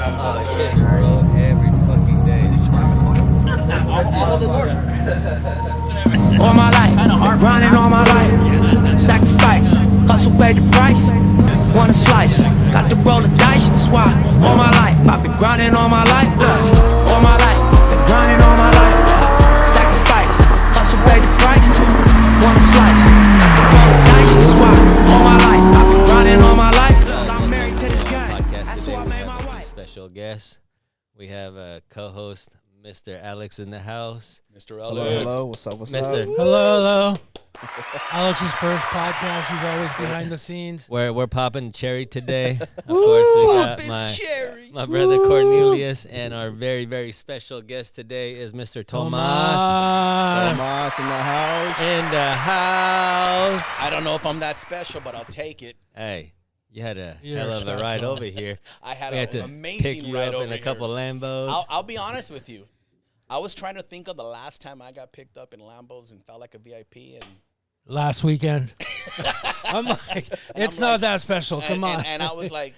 Bro, every fucking day. All the door. All my life, grinding all my life, sacrifice, hustle paid the price, want a slice, got to roll the dice, that's why, all my life, I've been grinding all my life, all my life, been grinding all my life, sacrifice, hustle paid the price, want a slice, got to roll the dice, that's why, all my life, I've been grinding all my life, I'm married to this guy, that's who I made my wife. Special guest. We have a co-host, Mr. Alex in the house. Mr. Alex. Hello, what's up? Mr. Hello. Alex's first podcast. He's always behind the scenes. We're popping cherry today. Of course, we got my brother Cornelius, and our very, very special guest today is Mr. Tomas. Tomas in the house. In the house. I don't know if I'm that special, but I'll take it. Hey, you had a You're hell of a ride over here. I had We had an to amazing pick you ride up over in a here. couple Lambos. I'll be honest with you. I was trying to think of the last time I got picked up in Lambos and felt like a VIP. And Last weekend. I'm like, it's not that special. Come on. And I was like,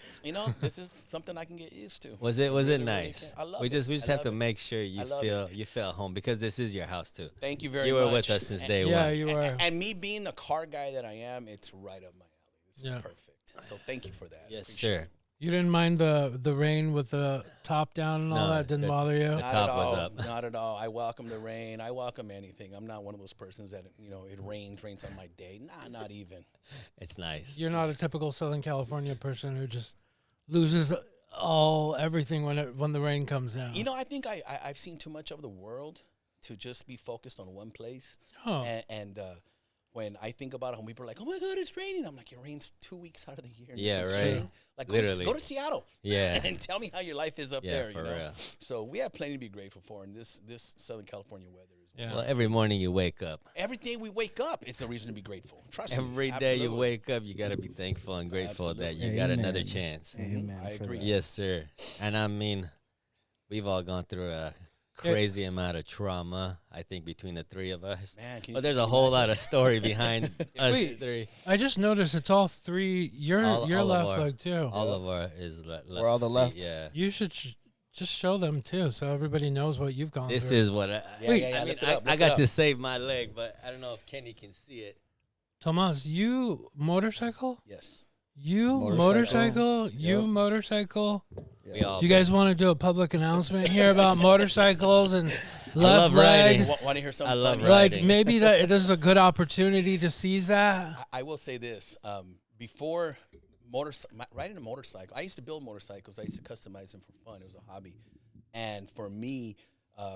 this is something I can get used to. Was it Really, nice? I love we it. just I have love to it. make sure you I love feel at home, because this is your house too. Thank you very You much. were with us since day Yeah, one. you were. And me being the car guy that I am, it's right up my alley. This is Yeah. perfect. So thank you for that. Yes, Appreciate sir. it. You didn't mind the rain with the top down and all No, that? Didn't the- bother you? the Not top at was all. up. Not at all. I welcome the rain. I welcome anything. I'm not one of those persons that, it rains on my day. Nah, not even. It's nice. You're not a typical Southern California person who just loses everything when the rain comes down. I think I've seen too much of the world to just be focused on one place. Oh. And when I think about it, when people are like, "Oh my God, it's raining," I'm like, "It rains 2 weeks out of the year." Yeah, It's right. raining. Like, Literally. go to Seattle. Yeah. And tell me how your life is up Yeah, there. for real. So we have plenty to be grateful for, and this Southern California weather is. Yeah. Well, every morning you wake up. Every day we wake up, it's a reason to be grateful. Trust me. Every day you absolutely. wake up, you got to be thankful and grateful that you got another chance. Amen. I for agree. that. Yes, sir. And I mean, we've all gone through a crazy amount of trauma, I think, between the three of us. Man, But there's a whole lot of story behind us Wait. three. I just noticed it's all three. Your All of left our- leg too. All of our is left. We're all the left. Yeah. You should just show them too, so everybody knows what you've gone This through. is what Yeah, I yeah, mean, look it up, I look it got up. to save my leg, but I don't know if Kenny can see it. Tomas, you motorcycle? Yes. You Motorcycle. motorcycle? You Yep. motorcycle? We all Do you guys want to do a public announcement here about motorcycles and love left riding. legs? Want to hear something I love funny? Like riding. maybe this is a good opportunity to seize that. I will say this. Before riding a motorcycle, I used to build motorcycles. I used to customize them for fun. It was a hobby. And for me,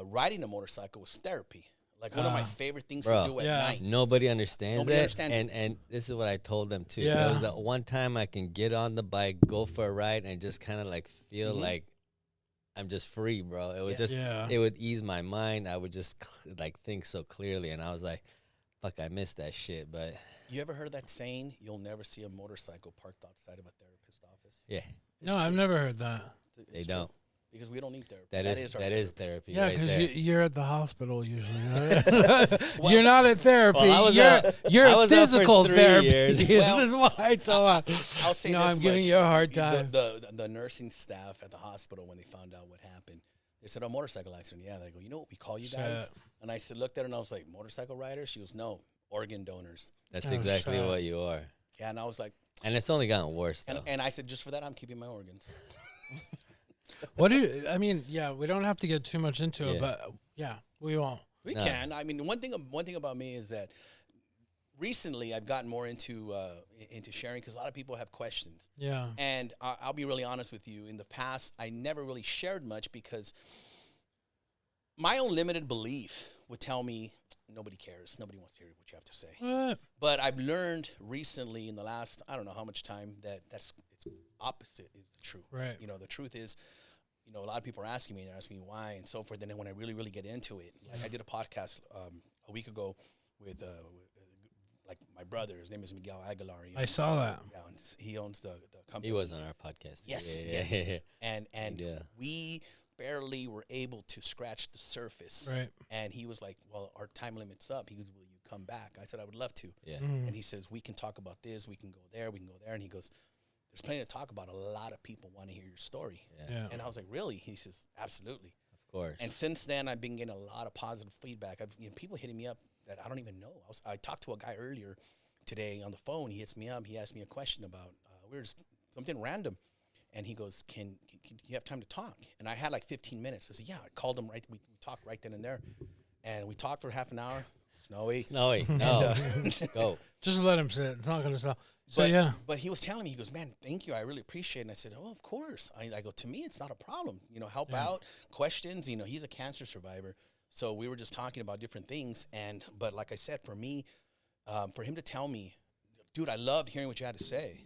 riding a motorcycle was therapy. Like one of my favorite things Bro. to do at Yeah. night. Nobody understands Nobody that. understands it. And this is what I told them too. Yeah. It was that one time I can get on the bike, go for a ride, and just kind of like feel like I'm just free, bro. It would Yes. just Yeah. it would ease my mind. I would just like think so clearly, and I was like, fuck, I missed that shit. But You ever heard that saying, you'll never see a motorcycle parked outside of a therapist's office? yeah, No, I've never heard that. It's they true. don't. Because we don't need therapy. That is our therapy. Yeah, right because there. you're at the hospital usually. Right? You're not at therapy. Well, I was you're out- you're I at was out for physical 3 therapy. years. This is why I told I'll say No, this I'm giving much. you a hard time. The nursing staff at the hospital, when they found out what happened, they said, "A motorcycle accident." Yeah, they go, "You know what we call you guys?" Shit. And I said, looked at her and I was like, "Motorcycle riders?" She goes, "No, organ donors." That's Oh, exactly shit. what you are. Yeah, and I was like, And it's only gotten worse though. and I said, "Just for that, I'm keeping my organs." What do you? I mean, yeah, we don't have to get too much into Yeah. it, but yeah, we won't. We No. can. I mean, one thing about me is that recently I've gotten more into sharing because a lot of people have questions. Yeah, And I'll be really honest with you. In the past, I never really shared much because my own limited belief would tell me nobody cares. Nobody wants to hear what you have to say. what? But I've learned recently in the last, I don't know how much time, that it's opposite is the truth. Right. The truth is, a lot of people are asking me, they're asking me why and so forth. And then when I really, really get into it, like I did a podcast a week ago with like my brother. His name is Miguel Aguilar. I saw that. Yeah, and he owns the company. He was on our podcast. Yes, Yeah, yes. yeah, yeah. And Yeah. we barely were able to scratch the surface. Right. And he was like, "Well, our time limit's up." He goes, "Will you come back?" I said, "I would love to." Yeah. And he says, "We can talk about this. We can go there. We can go there." And he goes, there's plenty to talk about. A lot of people want to hear your story. Yeah. And I was like, really? He says, absolutely. Of course. And since then, I've been getting a lot of positive feedback. People hitting me up that I don't even know. I talked to a guy earlier today on the phone. He hits me up. He asked me a question about something random. And he goes, can you have time to talk? And I had like 15 minutes. I said, yeah. I called him right. We talked right then and there. And we talked for half an hour. Snowy. No. Go. Just let him sit. It's not going to stop. So, yeah. But he was telling me, he goes, man, thank you. I really appreciate it. And I said, oh, of course. I go, to me, it's not a problem. Help out, questions. He's a cancer survivor. So we were just talking about different things. But like I said, for me, for him to tell me, dude, I loved hearing what you had to say.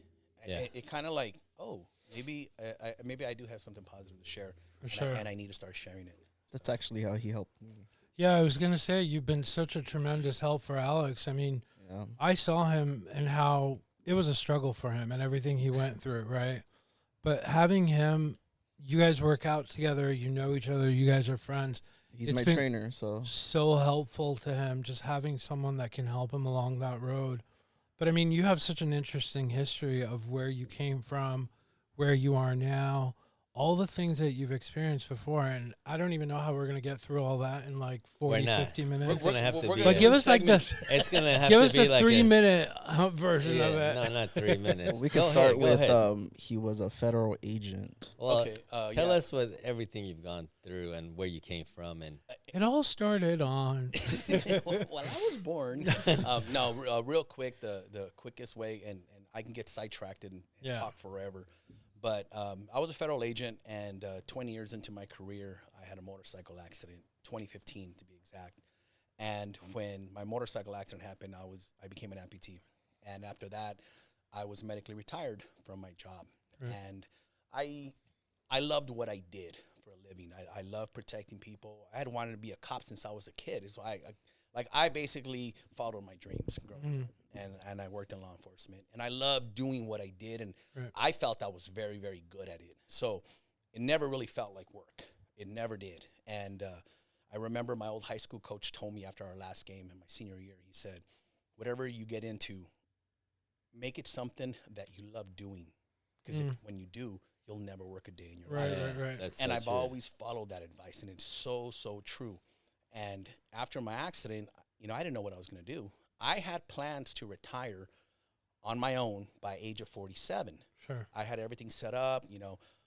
Yeah. It kind of like, oh, maybe I do have something positive to share. For sure. And I need to start sharing it. That's actually how he helped me. Yeah, I was going to say, you've been such a tremendous help for Alex. I mean, I saw him and how it was a struggle for him and everything he went through, right? But having him, you guys work out together, you know each other, you guys are friends. He's my trainer, so helpful to him, just having someone that can help him along that road. But, I mean, you have such an interesting history of where you came from, where you are now, all the things that you've experienced before, and I don't even know how we're going to get through all that in like 40, 50 minutes. It's going to have to be. But give us like it's going to have give to us be the like 3-minute version of it. No, not 3 minutes. We can start with he was a federal agent. Well, okay, tell us what everything you've gone through and where you came from. And it all started on. Well, I was born. Real quick, the quickest way, and I can get sidetracked and talk forever. But I was a federal agent, and 20 years into my career, I had a motorcycle accident, 2015 to be exact. And when my motorcycle accident happened, I became an amputee. And after that, I was medically retired from my job. Right. And I loved what I did for a living. I love protecting people. I had wanted to be a cop since I was a kid. So I basically followed my dreams growing up. And I worked in law enforcement. And I loved doing what I did. And I felt I was very, very good at it. So it never really felt like work. It never did. And I remember my old high school coach told me after our last game in my senior year, he said, whatever you get into, make it something that you love doing. Because when you do, you'll never work a day in your life. Right. That's and so I've true. always followed that advice. And it's so, so true. And after my accident, I didn't know what I was going to do. I had plans to retire on my own by age of 47. Sure. I had everything set up,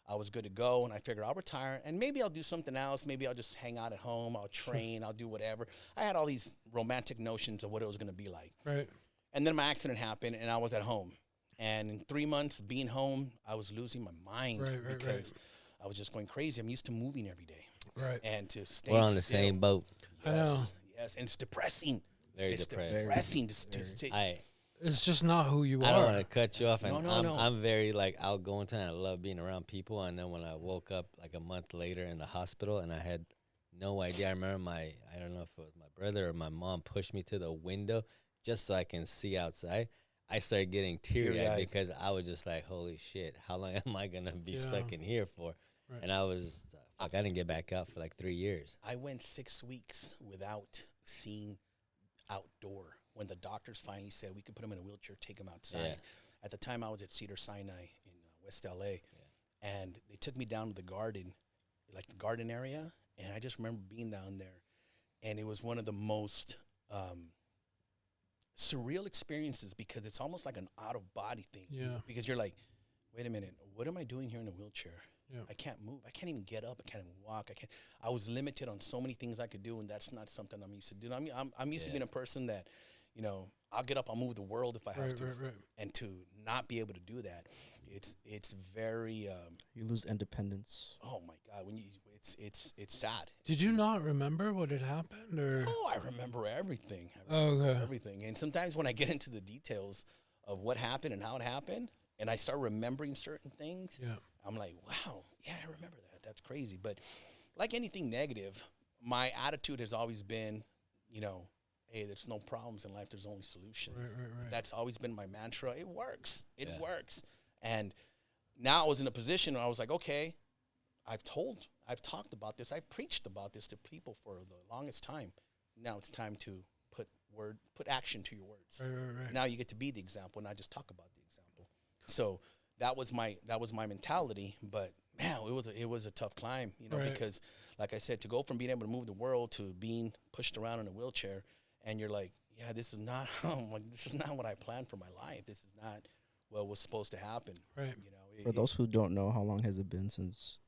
I was good to go, and I figured I'll retire, and maybe I'll do something else. Maybe I'll just hang out at home. I'll train. I'll do whatever. I had all these romantic notions of what it was going to be like. Right. And then my accident happened, and I was at home. And in 3 months being home, I was losing my mind because I was just going crazy. I'm used to moving every day. Right. And to stay We're on the still. same boat. I know. Yes, and it's depressing. Very It's depressed. depressing. It's just not who you are. I don't want to cut you off, and No. I'm very outgoing tonight. I love being around people, and then when I woke up like a month later in the hospital, and I had no idea. I remember I don't know if it was my brother or my mom pushed me to the window just so I can see outside. I started getting teary-eyed because I was just like, holy shit, how long am I gonna be stuck in here for? Right. And I was I didn't get back out for like 3 years. I went 6 weeks without seeing outdoor. When the doctors finally said we could put him in a wheelchair, take him outside. Yeah. At the time, I was at Cedar Sinai in West LA, and they took me down to the garden, like the garden area, and I just remember being down there, and it was one of the most surreal experiences because it's almost like an out-of-body thing. Yeah. Because you're like, wait a minute, what am I doing here in a wheelchair? Yeah. I can't move. I can't even get up. I can't even walk. I was limited on so many things I could do, and that's not something I'm used to doing. I'm used to being a person that, I'll get up, I'll move the world if I have to. Right. And to not be able to do that, it's very. You lose independence. Oh my God! It's sad. Did you not remember what had happened, or? Oh, I remember everything. Okay. Everything. And sometimes when I get into the details of what happened and how it happened, and I start remembering certain things, I'm like, wow, yeah, I remember that. That's crazy. But like anything negative, my attitude has always been, hey, there's no problems in life. There's only solutions. Right. That's always been my mantra. It works. It works. And now I was in a position where I was like, okay, I've talked about this. I've preached about this to people for the longest time. Now it's time to put action to your words. Right. Now you get to be the example, not just talk about the example. So that was my mentality. But man, it was a tough climb, you know, Right. because like I said, to go from being able to move the world to being pushed around in a wheelchair, and you're like, yeah, this is not this is not what I planned for my life. This is not what was supposed to happen. Right. You know, For those who don't know, how long has it been since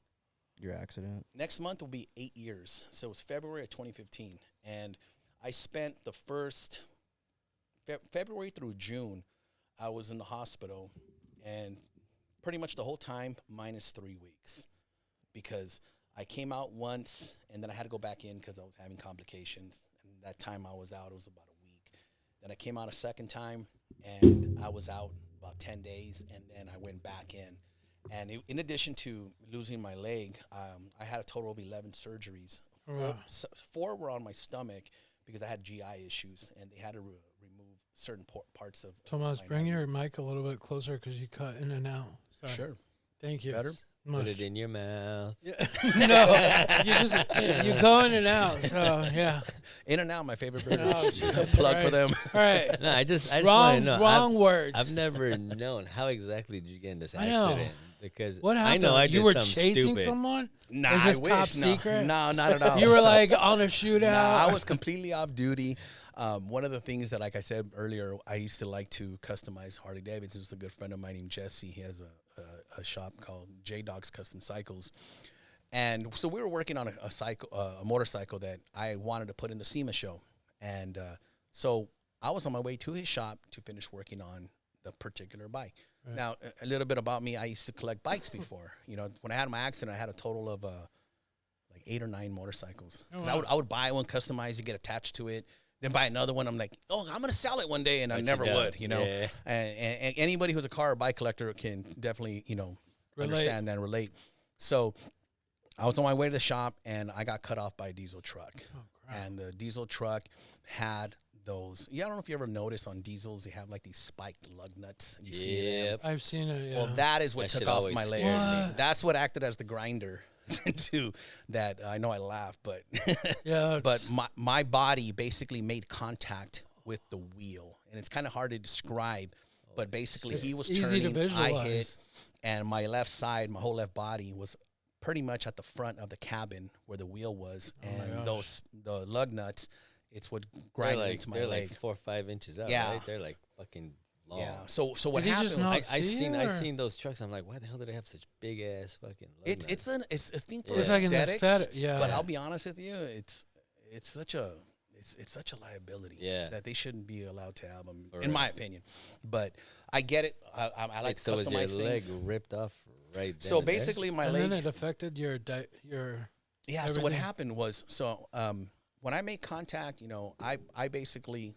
your accident? next month will be 8 years. So it was February of 2015, and I spent the first February through June, I was in the hospital, and pretty much the whole time minus 3 weeks, because I came out once and then I had to go back in because I was having complications. And that time I was out, it was about a week. Then I came out a second time and I was out about 10 days, and then I went back in. And in addition to losing my leg, I had a total of 11 surgeries. Wow. Four were on my stomach because I had GI issues, and they had to remove certain parts of. Tomas, my bring anatomy. your mic a little bit closer because you cut in and out. Sorry. Sure. Thank you. Better? Put Much. it in your mouth. No, you go in and out. So yeah. In and Out, my favorite burger. Oh, Jesus Plug for Christ. them. All right. No, I just want to know. Wrong words. I've never known how exactly did you get in this I know. accident, because What happened? I know I you did were something chasing stupid. someone. Nah, Is this I wish. top no. secret? No, not at all. You were like on a shootout. Nah, I was completely off duty. One of the things that, like I said earlier, I used to like to customize Harley Davidsons. There's a good friend of mine named Jesse. He has a shop called JayZ Custom Cycles. And so we were working on a motorcycle that I wanted to put in the SEMA show. And so I was on my way to his shop to finish working on the particular bike. Right. Now, a little bit about me, I used to collect bikes before. You know, when I had my accident, I had a total of like 8 or 9 motorcycles. Oh, 'Cause wow. I would buy one, customize it, get attached to it, then buy another one. I'm like, oh, I'm going to sell it one day, and I But you never don't. would, you know. Yeah. And anybody who's a car or bike collector can definitely, you know, Relate. understand that and relate. So I was on my way to the shop, and I got cut off by a diesel truck. Oh, crap. And the diesel truck had those. Yeah, I don't know if you ever noticed on diesels, they have like these spiked lug nuts. You see them. Yep. I've seen it. Yeah. Well, that is what That took shit off always my leg. scared me. What? That's what acted as the grinder to that. I know I laugh, but yeah. but my body basically made contact with the wheel, and it's kind of hard to describe. But basically, he was Easy to turning, I visualize. hit, and my left side, my whole left body was pretty much at the front of the cabin where the wheel was, Oh my and gosh. the lug nuts, it's what They're grinded like into my they're leg. like 4 or 5 inches out. Yeah. Right? They're like fucking long. Yeah. So what Did he happened? just not I see seen it, I or- seen those trucks. I'm like, why the hell do they have such big ass fucking? lug It's nuts? it's a thing for Yeah. It's like an aesthetics. aesthetic. Yeah. But I'll be honest with you, it's such a liability. Yeah. That they shouldn't be allowed to have them, For in my real. opinion. But I get it. I like Wait, to so was your customize leg things. ripped off right then So and there? basically, my and leg. then it affected your Yeah. So what everything. happened was, when I made contact, you know, I basically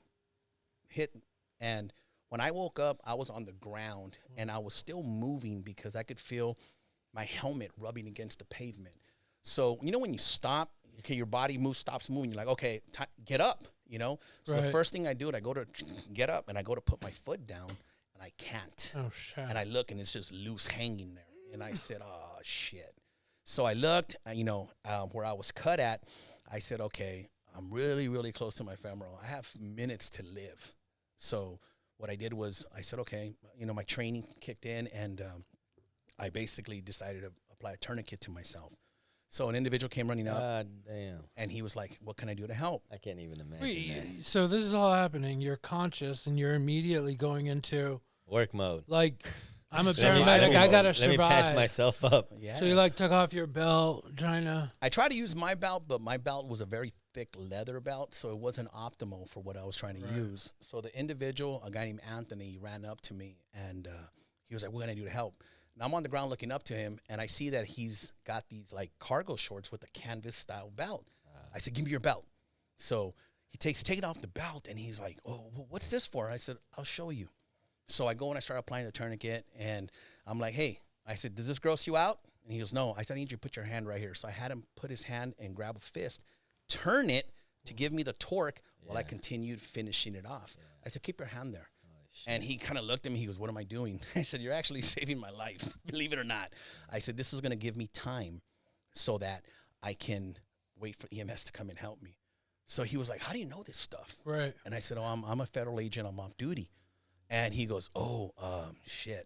hit, and when I woke up, I was on the ground and I was still moving because I could feel my helmet rubbing against the pavement. So you know when you stop, okay, your body stops moving. You're like, okay, get up. You know. So the Right. first thing I do is I go to get up and I go to put my foot down and I can't. Oh shit. And I look and it's just loose hanging there. And I said, oh, shit. So I looked, you know, where I was cut at. I said, okay, I'm really, really close to my femoral. I have minutes to live. So what I did was I said, okay, you know, my training kicked in, and I basically decided to apply a tourniquet to myself. So an individual came running up, God damn. and he was like, what can I do to help? I can't even imagine Wait, that. so this is all happening. You're conscious, and you're immediately going into Work mode. like, I'm a Survival paramedic. I mode. gotta Let me patch survive. myself up. Yeah. So you like took off your belt, trying to. I tried to use my belt, but my belt was a very thick leather belt, so it wasn't optimal for what I was trying to use. So the individual, a guy named Anthony, ran up to me, and he was like, what can I do to help? And I'm on the ground looking up to him, and I see that he's got these like cargo shorts with a canvas-style belt. I said, give me your belt. So he taking off the belt, and he's like, oh, what's this for? I said, I'll show you. So I go and I start applying the tourniquet, and I'm like, hey, I said, does this gross you out? And he goes, no. I said, I need you to put your hand right here. So I had him put his hand and grab a fist, turn it to give me the torque while I continued finishing it off. I said, keep your hand there. And he kind of looked at me. He goes, what am I doing? I said, you're actually saving my life, believe it or not. I said, this is going to give me time so that I can wait for EMS to come and help me. So he was like, how do you know this stuff? Right. And I said, oh, I'm a federal agent. I'm off duty. And he goes, oh, shit.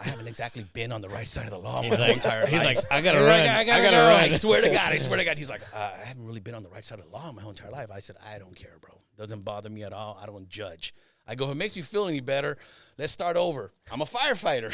I haven't exactly been on the right side of the law my He's whole like, entire he's life. like, I gotta You're run. like, I I gotta gotta go. run. I swear to God, I swear to God. He's like, I haven't really been on the right side of the law my whole entire life. I said, I don't care, bro. Doesn't bother me at all. I don't judge. I go, if it makes you feel any better, let's start over. I'm a firefighter.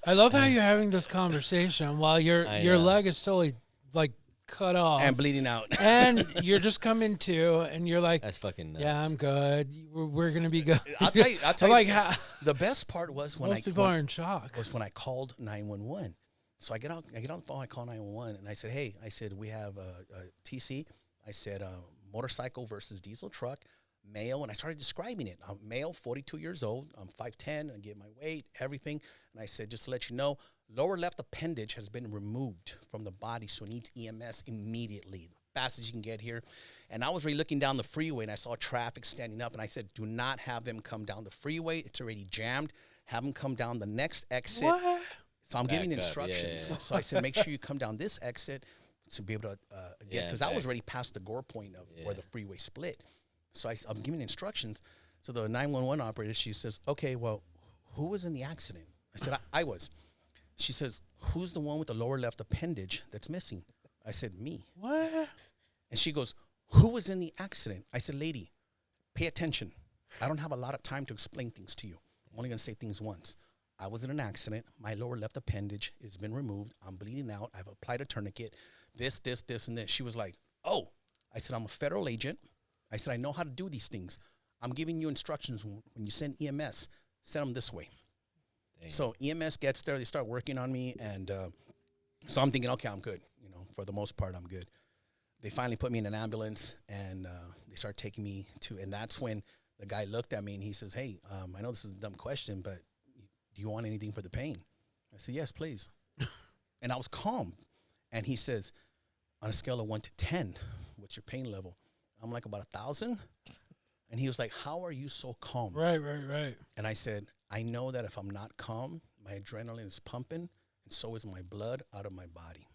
I love how you're having this conversation while your I your know. leg is totally like cut off and bleeding out. and you're just coming to, and you're like, That's fucking nuts. yeah, I'm good. We're gonna be good. I'll tell you. I'm like, how, The best part was when most people are in shock. when I called 911. So I get on the phone, I call 911, and I said, hey, we have a TC. I said, motorcycle versus diesel truck, male, and I started describing it. I'm male, 42 years old. I'm 5'10", I give my weight, everything. And I said, just to let you know, lower left appendage has been removed from the body, so it needs EMS immediately, fast as you can get here. And I was already looking down the freeway, and I saw traffic standing up, and I said, do not have them come down the freeway. It's already jammed. Have them come down the next exit. What? So I'm giving Back up, instructions. yeah. So I said, make sure you come down this exit to be able to get, Yeah, because I was back. already past the gore point of where Yeah. the freeway split. So I'm giving instructions. So the 911 operator, she says, okay, well, who was in the accident? I said, I was. She says, who's the one with the lower left appendage that's missing? I said, me. What? And she goes, who was in the accident? I said, lady, pay attention. I don't have a lot of time to explain things to you. I'm only going to say things once. I was in an accident. My lower left appendage has been removed. I'm bleeding out. I've applied a tourniquet. This, and this. She was like, oh. I said, I'm a federal agent. I said, I know how to do these things. I'm giving you instructions. When you send EMS, send them this way. Damn. So EMS gets there. They start working on me. And so I'm thinking, okay, I'm good. You know, for the most part, I'm good. They finally put me in an ambulance, and they start taking me to, and that's when the guy looked at me, and he says, hey, I know this is a dumb question, but do you want anything for the pain? I said, yes, please. And I was calm. And he says, on a scale of 1 to 10, what's your pain level? I'm like, about 1,000. And he was like, how are you so calm? Right. And I said, I know that if I'm not calm, my adrenaline is pumping, and so is my blood out of my body.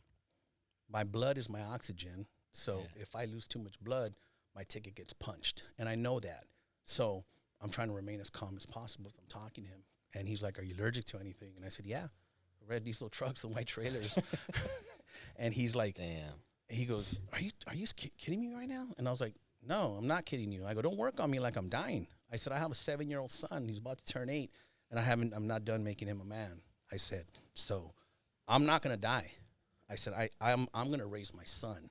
My blood is my oxygen. So if I lose too much blood, my ticket gets punched. And I know that. So I'm trying to remain as calm as possible as I'm talking to him. And he's like, are you allergic to anything? And I said, yeah, red diesel trucks and white trailers. And he's like, Damn. he goes, are you kidding me right now? And I was like, no, I'm not kidding you. I go, don't work on me like I'm dying. I said, I have a 7-year-old son. He's about to turn 8, and I'm not done making him a man. I said, so I'm not going to die. I said, I'm going to raise my son.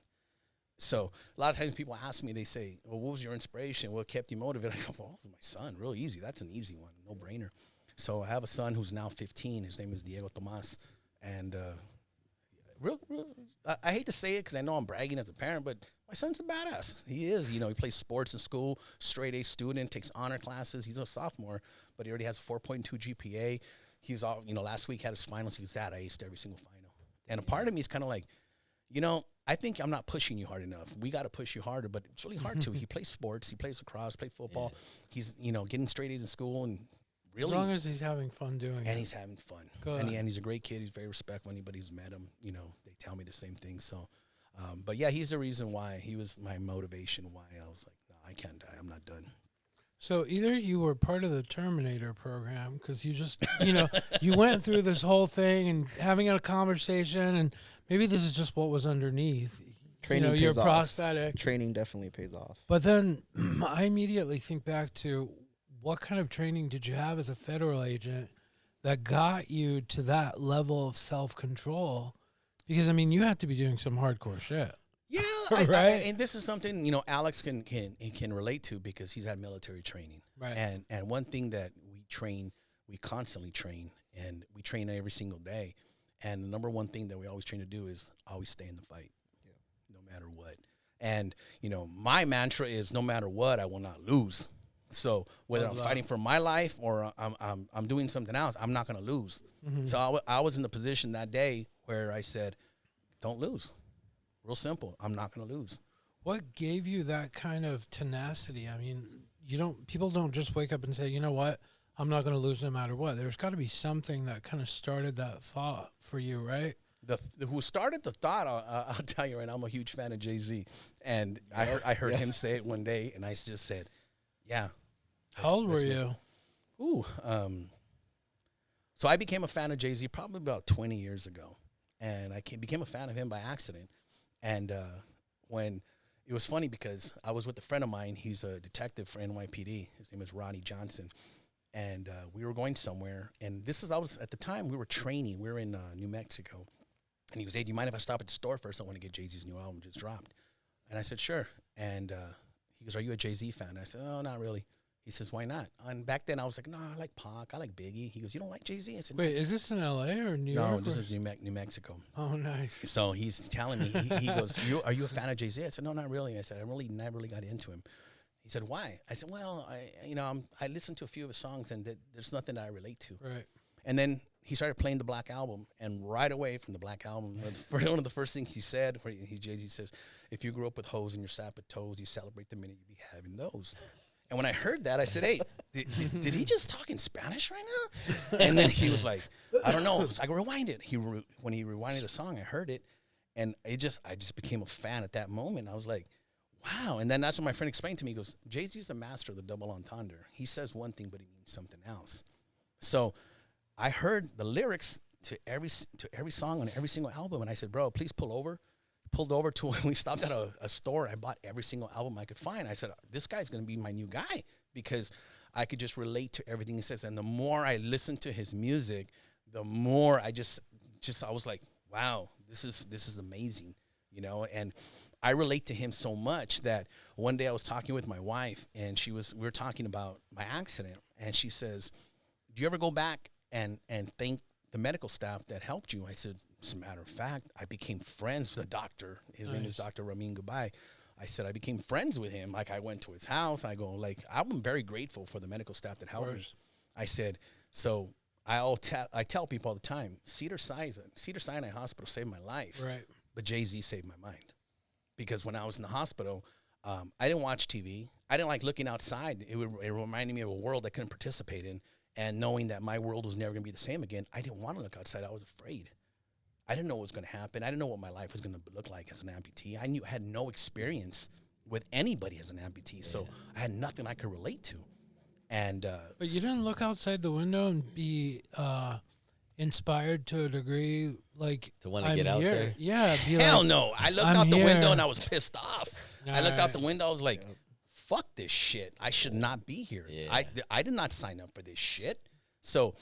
So a lot of times people ask me, they say, well, what was your inspiration? What kept you motivated? I go, well, my son, real easy. That's an easy one, no brainer. So I have a son who's now 15. His name is Tomas. And I hate to say it because I know I'm bragging as a parent, but my son's a badass. He is. You know, he plays sports in school, straight A student, takes honor classes. He's a sophomore, but he already has a 4.2 GPA. He's all, last week had his finals. He was I aced every single final. And a part of me is kind of like, I think I'm not pushing you hard enough. We got to push you harder, but it's really hard to. He plays sports. He plays lacrosse, plays football. Yeah. He's, getting straight A's in school and really. As long as he's having fun doing it. And he's having fun. And he's a great kid. He's very respectful. Anybody who's met him, they tell me the same thing. So, but yeah, he's the reason why. He was my motivation why I was like, no, I can't die. I'm not done. So either you were part of the Terminator program because you just, you went through this whole thing and having a conversation, and maybe this is just what was underneath. Training pays you're off. prosthetic. Training definitely pays off. But then I immediately think back to what kind of training did you have as a federal agent that got you to that level of self-control? Because, you had to be doing some hardcore shit. Yeah, right. And this is something Alex can relate to because he's had military training. Right. And one thing that we constantly train, and we train every single day. And the number one thing that we always train to do is always stay in the fight, no matter what. And my mantra is no matter what, I will not lose. So whether I'm fighting for my life or I'm doing something else, I'm not going to lose. Mm-hmm. So I was in the position that day where I said, don't lose. Real simple. I'm not going to lose. What gave you that kind of tenacity? People don't just wake up and say, you know what, I'm not going to lose no matter what. There's got to be something that kind of started that thought for you, right? Who started the thought, I'll tell you right now, I'm a huge fan of JayZ. And I heard him say it one day, and I just said, yeah. How old were you? So I became a fan of JayZ probably about 20 years ago. And I became a fan of him by accident. And when it was funny because I was with a friend of mine. He's a detective for NYPD. His name is Ronnie Johnson. And we were going somewhere. And at the time, we were training. We were in New Mexico. And he goes, hey, do you mind if I stop at the store first? I want to get JayZ's new album just dropped. And I said, sure. And he goes, are you a JayZ fan? And I said, oh, not really. He says, why not? And back then I was like, no, I like Pac. I like Biggie. He goes, you don't like JayZ? I said, Wait, is this in L.A. or New York? No, this is New Mexico. Oh, nice. So he's telling me, he goes, are you a fan of JayZ? I said, no, not really. I said, I really never really got into him. He said, why? I said, well, I listened to a few of his songs and there's nothing that I relate to. Right. And then he started playing the Black Album, and right away from the Black Album, one of the first things he said, where JayZ says, if you grew up with hoes in your sapper toes, you celebrate the minute you be having those. And when I heard that, I said, hey, did he just talk in Spanish right now? And then he was like, I don't know. So I rewind it. When he rewinded the song, I heard it, and I just became a fan at that moment. I was like, wow. And then that's when my friend explained to me. He goes, JayZ is the master of the double entendre. He says one thing, but he means something else. So I heard the lyrics to every song on every single album, and I said, bro, please pull over. Pulled over to when we stopped at a store. I bought every single album I could find. I said, this guy's going to be my new guy because I could just relate to everything he says. And the more I listened to his music, the more I I was like, wow, this is amazing, and I relate to him so much that one day I was talking with my wife, and we were talking about my accident, and she says, do you ever go back and thank the medical staff that helped you? I said, as a matter of fact, I became friends with a doctor. His name is Dr. Ramin Gabay. I said I became friends with him. Like, I went to his house. I go, like, I'm very grateful for the medical staff that helped me. I said, so I tell people all the time, Cedar-Sinai Hospital saved my life. Right. But JayZ saved my mind. Because when I was in the hospital, I didn't watch TV. I didn't like looking outside. It reminded me of a world I couldn't participate in. And knowing that my world was never going to be the same again, I didn't want to look outside. I was afraid. I didn't know what was going to happen. I didn't know what my life was going to look like as an amputee. I had no experience with anybody as an amputee, so I had nothing I could relate to. And but you didn't look outside the window and be inspired to a degree, like to want to get out there. Yeah. Hell no! I looked out the window and I was pissed off. I looked out the Right. window. I was like, "Fuck this shit! I should not be here. Yeah. I did not sign up for this shit." So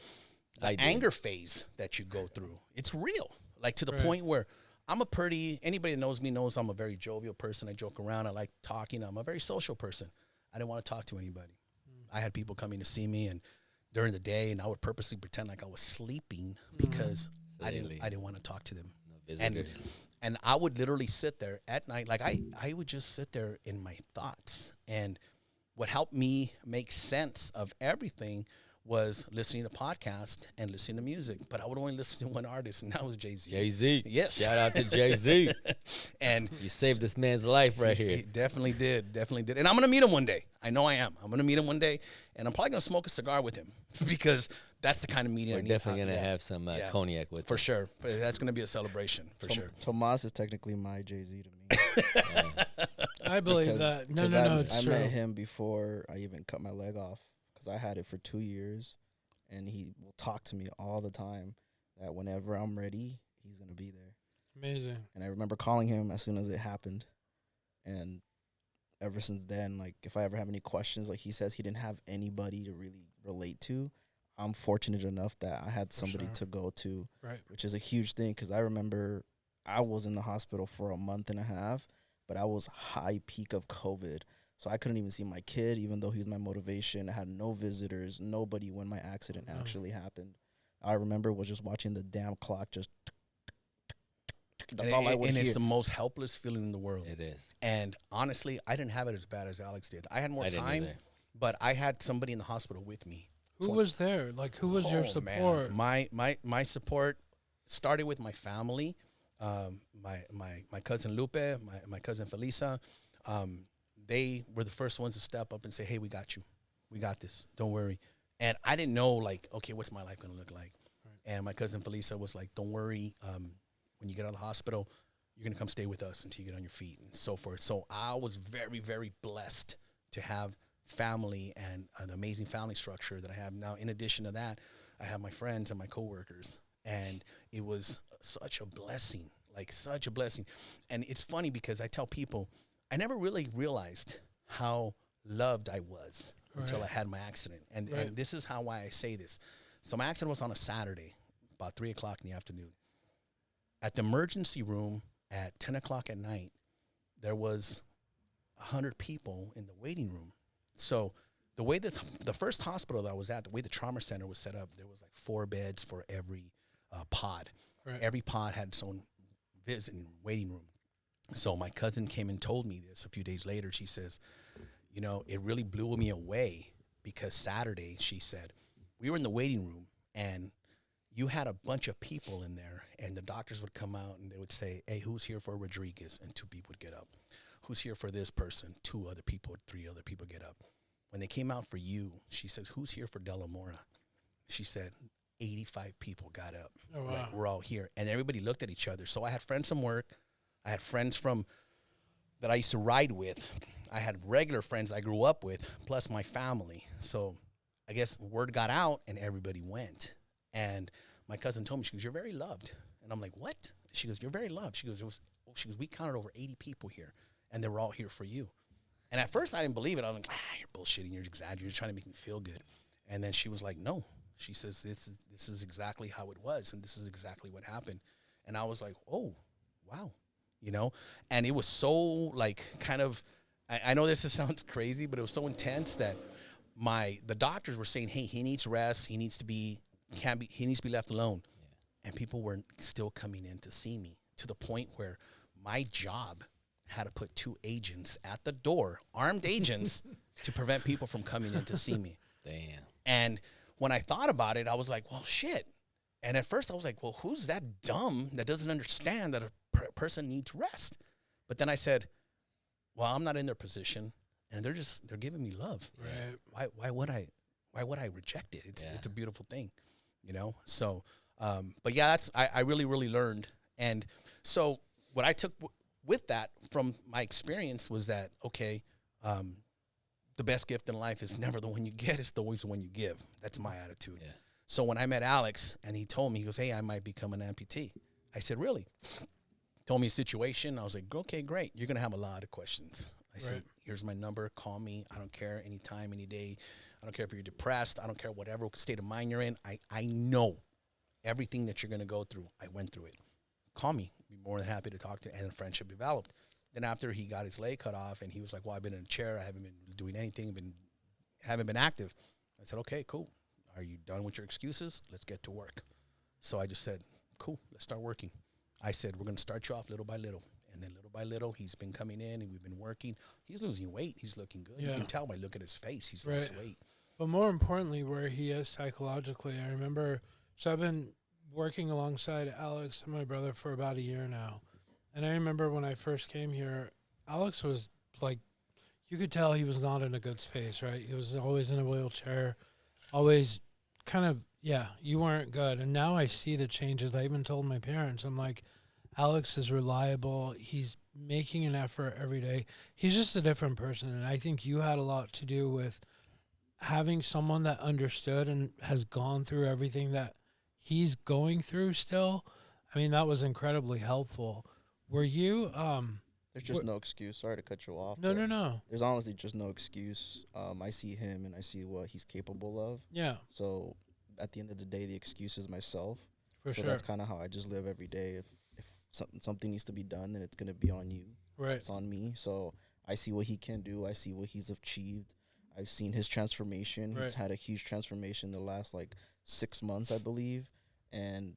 the anger phase that you go through, it's real. Like, to the point where anybody that knows me knows I'm a very jovial person. I joke around. I like talking. I'm a very social person. I didn't want to talk to anybody. I had people coming to see me and during the day, and I would purposely pretend like I was sleeping because I didn't want to talk to them. No visitors. And I would literally sit there at night. Like, I would just sit there in my thoughts. And what helped me make sense of everything was listening to podcasts and listening to music. But I would only listen to one artist, and that was JayZ. JayZ. Yes. Shout out to JayZ. And You saved this man's life right here. he definitely did. And I'm going to meet him one day. I know I am. I'm going to meet him one day, and I'm probably going to smoke a cigar with him because that's the kind of meeting I We're need. definitely going to have some cognac with For him. sure. That's going to be a celebration, for sure. Tomas is technically my JayZ to me. I believe that. No, it's I true. met him before I even cut my leg off because I had it for 2 years, and he will talk to me all the time that whenever I'm ready, he's going to be there. Amazing. And I remember calling him as soon as it happened, and ever since then, like, if I ever have any questions, like he says he didn't have anybody to really relate to, I'm fortunate enough that I had somebody to go to, Right. which is a huge thing because I remember I was in the hospital for a month and a half, but I was high peak of COVID. So I couldn't even see my kid, even though he was my motivation. I had no visitors, nobody when my accident actually happened. I remember was just watching the damn clock just. That's all I would hear. It's the most helpless feeling in the world. It is. And honestly, I didn't have it as bad as Alex did. I had more didn't time, either. but I had somebody in the hospital with me. Who was there? Like, who was your support? Man. My support started with my family, my cousin Lupe, my cousin Felisa. They were the first ones to step up and say, "Hey, we got you. We got this. Don't worry." And I didn't know, like, okay, what's my life going to look like? Right. And my cousin Felisa was like, "Don't worry. When you get out of the hospital, you're going to come stay with us until you get on your feet," and so forth. So I was very, very blessed to have family and an amazing family structure that I have now. In addition to that, I have my friends and my coworkers, and it was such a blessing, like such a blessing. And it's funny because I tell people, I never really realized how loved I was until I had my accident. And this is why I say this. So my accident was on a Saturday, about 3 o'clock in the afternoon. At the emergency room at 10 o'clock at night, there was 100 people in the waiting room. So the way that the first hospital that I was at, the way the trauma center was set up, there was like 4 beds for every pod. Right. Every pod had its own visiting waiting room. So my cousin came and told me this a few days later. She says, you know, it really blew me away because Saturday, she said, we were in the waiting room and you had a bunch of people in there, and the doctors would come out and they would say, hey, who's here for Rodriguez? And 2 people would get up. Who's here for this person? 2 other people, 3 other people get up. When they came out for you, she said, who's here for Della Mora? She said, 85 people got up. Oh, wow. Like, we're all here. And everybody looked at each other. So I had friends from work. I had friends that I used to ride with. I had regular friends I grew up with, plus my family. So I guess word got out and everybody went. And my cousin told me, she goes, you're very loved. And I'm like, what? She goes, you're very loved. She goes, we counted over 80 people here, and they were all here for you. And at first I didn't believe it. I was like, you're bullshitting, you're exaggerating, you're trying to make me feel good. And then she was like, no. She says, this is exactly how it was, and this is exactly what happened. And I was like, oh, wow. You know? And it was so, like, kind of, I know this sounds crazy, but it was so intense that the doctors were saying, hey, he needs rest, he needs to be left alone. And people were still coming in to see me, to the point where my job had to put 2 agents at the door, armed agents, to prevent people from coming in to see me. Damn. And when I thought about it, I was like, well, shit. And at first I was like, well, who's that dumb that doesn't understand that a person needs rest? But then I said, well, I'm not in their position, and they're giving me love. Right. Why would I reject it? It's a beautiful thing, you know? So, but yeah, I really, really learned. And so what I took with that from my experience was that, okay, the best gift in life is never the one you get, it's always the one you give. That's my attitude. Yeah. So when I met Alex and he told me, he goes, hey, I might become an amputee. I said, really? Told me a situation. I was like, okay, great. You're going to have a lot of questions. I said, here's my number. Call me. I don't care, anytime, any day. I don't care if you're depressed. I don't care whatever state of mind you're in. I know everything that you're going to go through. I went through it. Call me. Be more than happy to talk to, and a friendship developed. Then after he got his leg cut off and he was like, well, I've been in a chair. I haven't been doing anything. Haven't been active. I said, okay, cool. Are you done with your excuses? Let's get to work. So I just said, cool, let's start working. I said, we're going to start you off little by little. And then little by little, he's been coming in and we've been working. He's losing weight. He's looking good. Yeah. You can tell by looking at his face. He's lost weight. But more importantly, where he is psychologically, I remember, so I've been working alongside Alex and my brother for about a year now. And I remember when I first came here, Alex was like, you could tell he was not in a good space, right? He was always in a wheelchair, always kind of, you weren't good. And now I see the changes. I even told my parents, I'm like, Alex is reliable. He's making an effort every day. He's just a different person. And I think you had a lot to do with having someone that understood and has gone through everything that he's going through still. I mean, that was incredibly helpful. Were you, there's just no excuse. Sorry to cut you off. No. There's honestly just no excuse. I see him and I see what he's capable of. Yeah. So at the end of the day, the excuse is myself. For so sure. That's kind of how I just live every day. If something needs to be done, then it's going to be on you. Right. It's on me. So I see what he can do. I see what he's achieved. I've seen his transformation. Right. He's had a huge transformation the last 6 months, I believe. And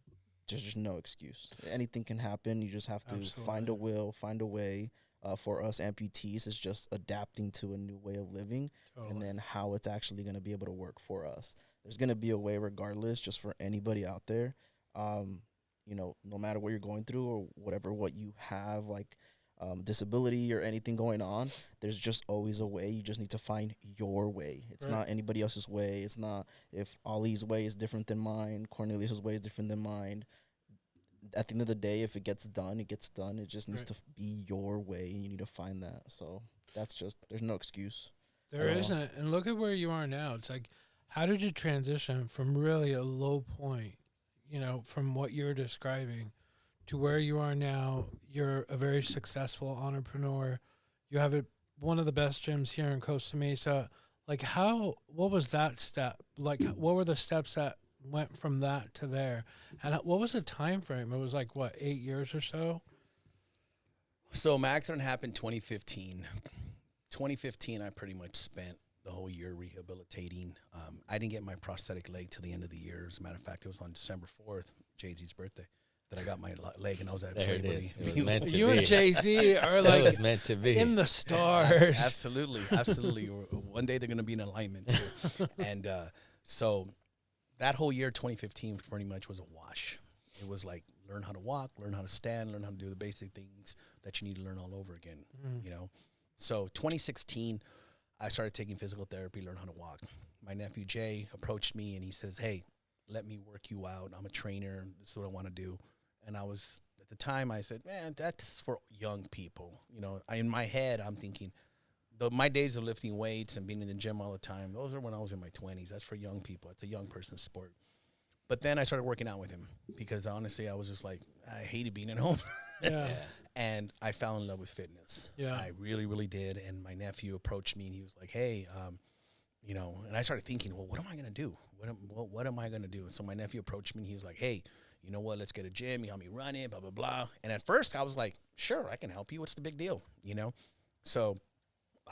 there's just no excuse. Anything can happen. You just have to find a will, find a way. For us amputees, it's just adapting to a new way of living, and then how it's actually going to be able to work for us. There's going to be a way regardless, just for anybody out there. No matter what you're going through or what you have, disability or anything going on, there's just always a way. You just need to find your way. It's not anybody else's way. It's not if Ali's way is different than mine, Cornelius's way is different than mine. At the end of the day, if it gets done, it gets done. It just needs to be your way, and you need to find that. So that's just, there's no excuse. There isn't. And look at where you are now. It's like, How did you transition from really a low point, from what you're describing to where you are now? You're a very successful entrepreneur. You have one of the best gyms here in Costa Mesa. Like what was that step? Like what were the steps that went from that to there? And what was the time frame? It was like, what, 8 years or so? So my accident happened 2015. 2015, I pretty much spent the whole year rehabilitating. I didn't get my prosthetic leg till the end of the year. As a matter of fact, it was on December 4th, JayZ's birthday, that I got my leg, and I was There actually it really. is. It was meant to You be. and JayZ are It like was meant to be. in the stars. Absolutely. One day they're going to be in alignment too. And so that whole year, 2015, pretty much was a wash. It was like learn how to walk, learn how to stand, learn how to do the basic things that you need to learn all over again. So 2016, I started taking physical therapy, learn how to walk. My nephew Jay approached me and he says, "Hey, let me work you out. I'm a trainer. This is what I want to do." And at the time, I said, "Man, that's for young people." In my head, I'm thinking, my days of lifting weights and being in the gym all the time, those are when I was in my 20s. That's for young people. It's a young person's sport. But then I started working out with him because honestly, I was just like, I hated being at home. Yeah. And I fell in love with fitness. Yeah. I really, really did. And my nephew approached me and he was like, "Hey, and I started thinking, well, what am I going to do? What am I going to do? And so my nephew approached me and he was like, "Hey, you know what? Let's get a gym. You help me run it, blah, blah, blah." And at first I was like, "Sure, I can help you. What's the big deal?" So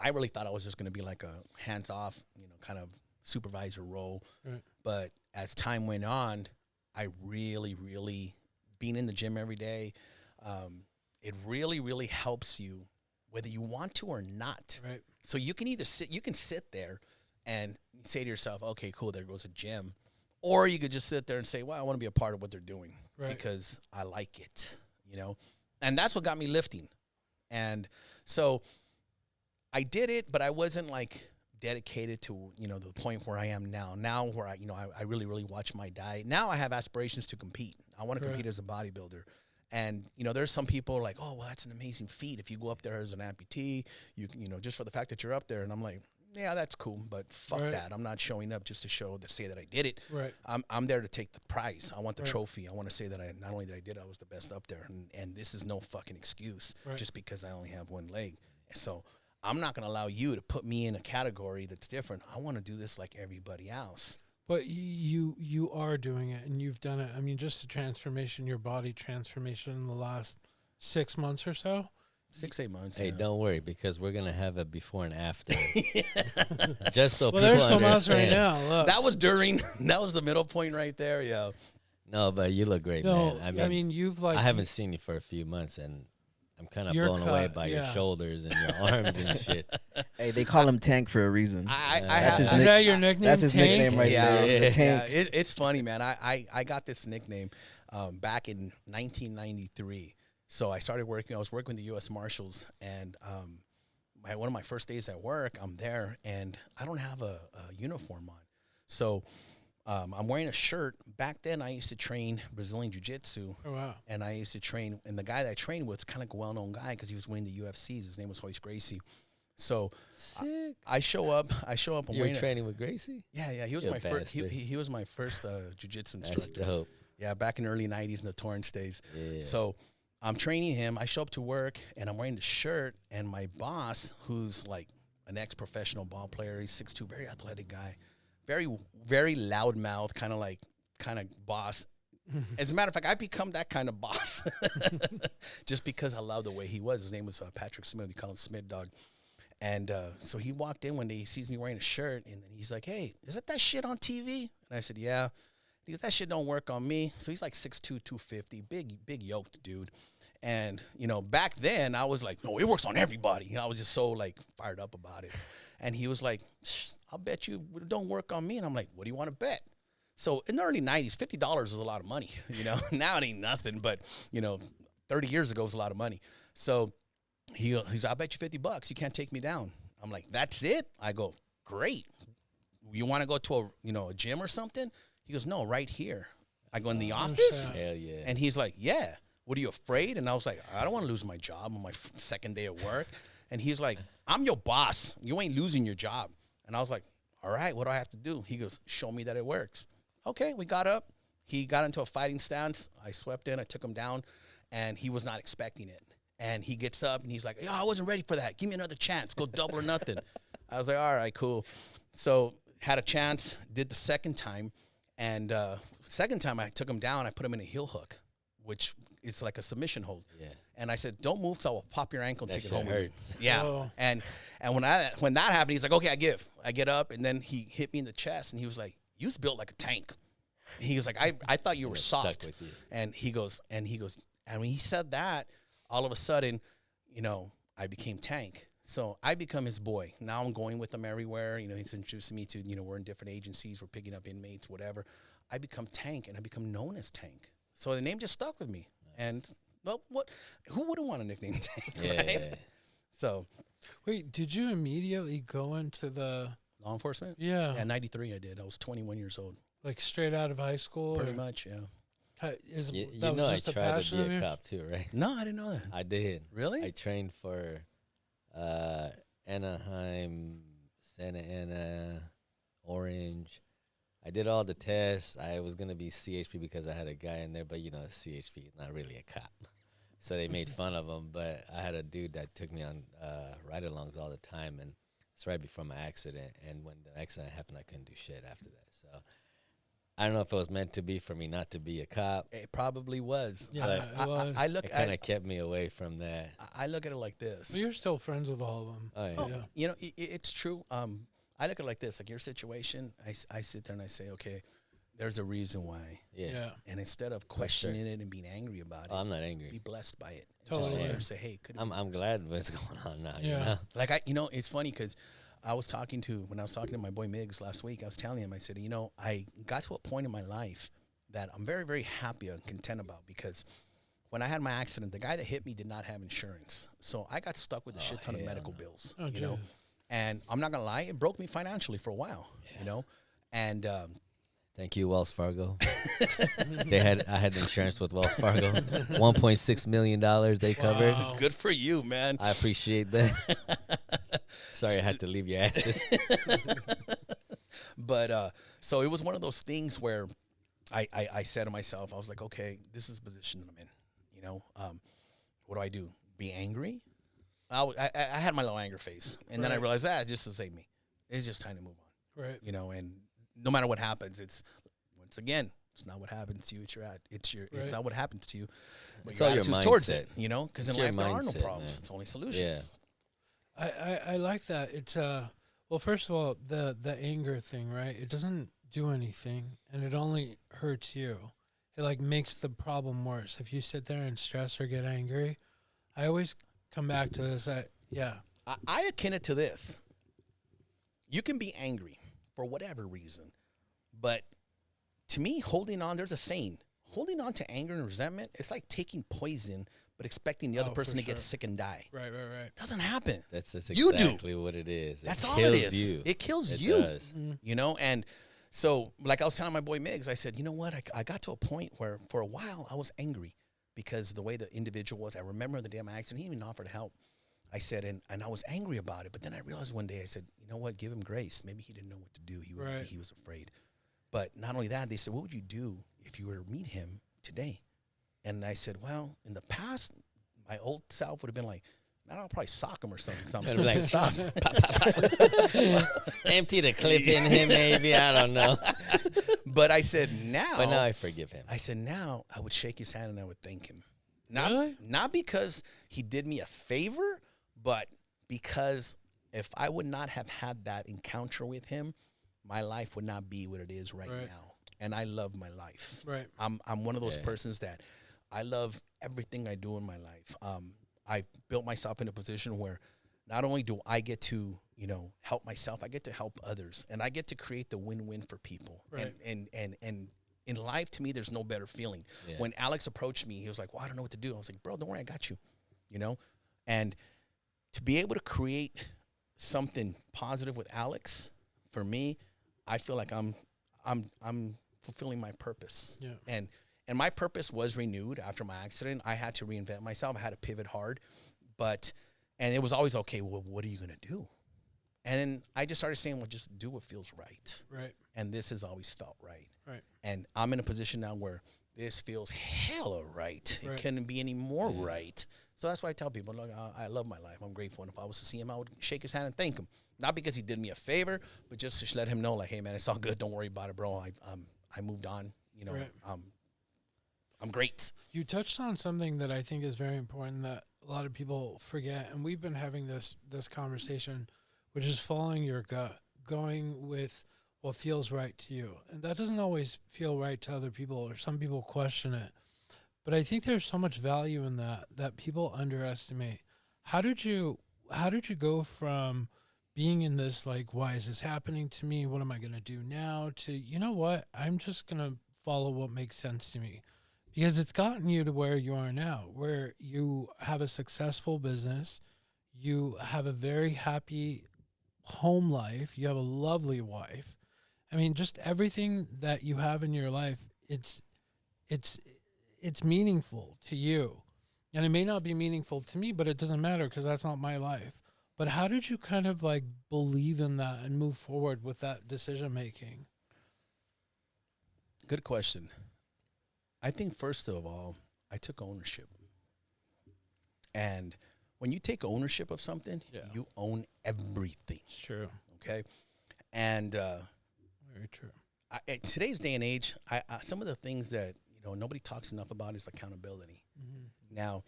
I really thought I was just going to be like a hands-off, kind of supervisor role. Right. But as time went on, I really, really, being in the gym every day, it really, really helps you whether you want to or not. Right. So you can either sit there and say to yourself, "Okay, cool, there goes a gym." Or you could just sit there and say, "Well, I want to be a part of what they're doing because I like it," And that's what got me lifting. And so I did it, but I wasn't like dedicated to, the point where I am now. Now where I really, really watch my diet. Now I have aspirations to compete. I want to compete as a bodybuilder. And, there's some people like, "Oh, well, that's an amazing feat. If you go up there as an amputee, you can, just for the fact that you're up there." And I'm like, yeah, that's cool, but fuck that. I'm not showing up just to say that I did it. Right. I'm there to take the prize. I want the trophy. I want to say that not only did I did it, I was the best up there. And this is no fucking excuse just because I only have one leg. So I'm not going to allow you to put me in a category that's different. I want to do this like everybody else. But you are doing it, and you've done it. I mean, just the transformation, your body transformation in the last 6 months or so. 6-8 months. Hey, yeah. don't worry, because we're gonna have a before and after. Just so Well, people there's some us right understand. now. Look. That was the middle point right there. Yeah. No, but you look great, No, man. I mean, you've like I haven't seen you for a few months, and I'm kind of You're blown away cut, by your yeah. shoulders and your arms and shit. Hey, they call him Tank for a reason. That's his Is that your nickname? That's his Tank? nickname right Yeah, there. The Tank. It's funny, man. I got this nickname back in 1993. So I started working. I was working with the U.S. Marshals, and one of my first days at work, I'm there, and I don't have a uniform on. So I'm wearing a shirt. Back then, I used to train Brazilian Jiu-Jitsu. Oh, wow. And I used to train, and the guy that I trained with is kind of like a well-known guy because he was winning the UFCs. His name was Royce Gracie. So Sick. I show up. I'm You were wearing training with Gracie? Yeah. He was You my first. bastard. He was my first jiu-jitsu That's instructor. dope. Yeah, back in the early 90s in the Torrance days. Yeah. So I'm training him. I show up to work, and I'm wearing the shirt, and my boss, who's like an ex-professional ball player, he's 6'2", very athletic guy, very, very loudmouth, kind of boss. As a matter of fact, I become that kind of boss just because I love the way he was. His name was Patrick Smith. We call him Smith Dog. And so he walked in one day. He sees me wearing a shirt, and then he's like, "Hey, is that shit on TV?" And I said, "Yeah." He goes, "That shit don't work on me." So he's like 6'2", 250, big yoked dude. And, back then I was like, "No, it works on everybody." I was just so like fired up about it. And he was like, "I'll bet you it don't work on me." And I'm like, "What do you want to bet?" So in the early 90s, $50 was a lot of money. Now it ain't nothing, but 30 years ago was a lot of money. So he's, "I'll bet you $50. You can't take me down." I'm like, "That's it?" I go, "Great. You want to go to a gym or something?" He goes, "No, right here." I go, "In the office?" Hell yeah. And he's like, "Yeah. What, are you afraid?" And I was like, "I don't want to lose my job on my second day of work." And he's like, "I'm your boss. You ain't losing your job." And I was like, all right, what do I have to do? He goes, show me that it works. Okay, we got up. He got into a fighting stance. I swept in. I took him down, and he was not expecting it. And he gets up, and he's like, yo, I wasn't ready for that. Give me another chance. Go double or nothing. I was like, all right, cool. So had a chance, did the second time. And second time I took him down, I put him in a heel hook, which it's like a submission hold. Yeah. And I said, don't move, so I will pop your ankle and That take it shit home hurts. with me. Yeah. Oh. And when that happened, he's like, okay, I give. I get up, and then he hit me in the chest, and he was like, you's built like a tank. And he was like, I thought you were It stuck soft. with you. And he goes, and when he said that, all of a sudden, you know, I became Tank. So I become his boy. Now I'm going with him everywhere. You know, he's introducing me to, you know, we're in different agencies. We're picking up inmates, whatever. I become Tank, and I become known as Tank. So the name just stuck with me. Nice. And, well, who wouldn't want a nickname Tank, right? Yeah. So. Wait, did you immediately go into the Law enforcement? Yeah. Yeah, 93 I did. I was 21 years old. like straight out of high school? Pretty or much, yeah. You that know, was I just a tried to passion be of a yours? cop too, right? No, I didn't know that. I did. Really? I trained for Anaheim, Santa Ana, Orange. I did all the tests. I was going to be CHP because I had a guy in there, but, you know, CHP is not really a cop. So they made fun of him. But I had a dude that took me on ride-alongs all the time, and it's right before my accident. And when the accident happened, I couldn't do shit after that. So I don't know if it was meant to be for me not to be a cop. It probably was. Yeah, But it was. I look It kind at of kept me away from that. I look at it like this. Well, you're still friends with all of them. Oh, yeah. Oh, Yeah. you know, it's true. I look at it like this. Like your situation, I sit there and I say, okay, there's a reason why. Yeah. And instead of questioning it and being angry about it, Oh, I'm not be angry. blessed by it. Totally. Just sit there Yeah. and say, hey, could it I'm glad what's going on now. You Yeah. know? Like it's funny because when I was talking to my boy Miggs last week, I was telling him, I said, you know, I got to a point in my life that I'm very, very happy and content about, because when I had my accident, the guy that hit me did not have insurance. So I got stuck with a shit ton of medical bills, Oh, you know, geez. and I'm not going to lie, it broke me financially for a while, you know, and Thank you, Wells Fargo. I had insurance with Wells Fargo. $1.6 million they covered. Wow. good for you, man. I appreciate that. Sorry, I had to leave your asses. But so it was one of those things where I said to myself, I was like, okay, this is the position that I'm in. You know, what do I do? Be angry? I had my little anger phase, and then I Right. realized just to save me. It's just time to move on. Right. You know, and no matter what happens, it's once again, it's not what happens to you. It's Right. not what happens to you. But It's your all your attitude's towards it. mindset. You know, because in It's your life there are no mindset, problems. man. It's only solutions. I like that. It's well, first of all, the anger thing, right? It doesn't do anything, and it only hurts you. It like makes the problem worse. If you sit there and stress or get angry, I always come back to this. I akin it to this. You can be angry for whatever reason, but to me, there's a saying, holding on to anger and resentment, it's like taking poison, but expecting the other Oh, person for to get sure. sick and die. Right. It doesn't happen. That's You do. exactly what it is. That's it all kills it is. You. It kills It you. does. You know, and so like I was telling my boy Miggs, I said, you know what? I got to a point where for a while I was angry because the way the individual was. I remember the day of my accident, he even offered help. I said, and I was angry about it. But then I realized one day, I said, you know what? Give him grace. Maybe he didn't know what to do. Right. He was afraid. But not only that, they said, what would you do if you were to meet him today? And I said, well, in the past, my old self would have been like, man, I'll probably sock him or something because I'm still Like, pissed off. Empty the clip in him, maybe. I don't know. But I said, now. But now I forgive him. I said, now I would shake his hand and I would thank him. Really? Not because he did me a favor, but because if I would not have had that encounter with him, my life would not be what it is right now. And I love my life. Right. I'm one of those Yeah. persons that I love everything I do in my life. I built myself in a position where not only do I get to, you know, help myself, I get to help others, and I get to create the win-win for people. Right. And in life, to me, there's no better feeling. Yeah. When Alex approached me, he was like, well, I don't know what to do. I was like, bro, don't worry, I got you, you know? And to be able to create something positive with Alex, for me, I feel like I'm fulfilling my purpose. Yeah. And my purpose was renewed after my accident. I had to reinvent myself. I had to pivot hard. And it was always, okay, well, what are you going to do? And then I just started saying, well, just do what feels right. Right. And this has always felt right. Right. And I'm in a position now where this feels hella right. It couldn't be any more right. So that's why I tell people, look, I love my life. I'm grateful. And if I was to see him, I would shake his hand and thank him. Not because he did me a favor, but just to let him know, like, hey, man, it's all good. Don't worry about it, bro. I moved on. You know, I'm great. You touched on something that I think is very important that a lot of people forget, and we've been having this conversation, which is following your gut, going with what feels right to you. And that doesn't always feel right to other people, or some people question it. But I think there's so much value in that people underestimate. How did you go from being in this, like, why is this happening to me? What am I going to do now? To, you know what? I'm just going to follow what makes sense to me. Because it's gotten you to where you are now, where you have a successful business, you have a very happy home life, you have a lovely wife. I mean, just everything that you have in your life, it's meaningful to you. And it may not be meaningful to me, but it doesn't matter because that's not my life. But how did you kind of like believe in that and move forward with that decision making? Good question. I think first of all, I took ownership. And when you take ownership of something, you own everything. True. Okay? And very true. In today's day and age, I some of the things that, you know, nobody talks enough about is accountability. Mm-hmm. Now,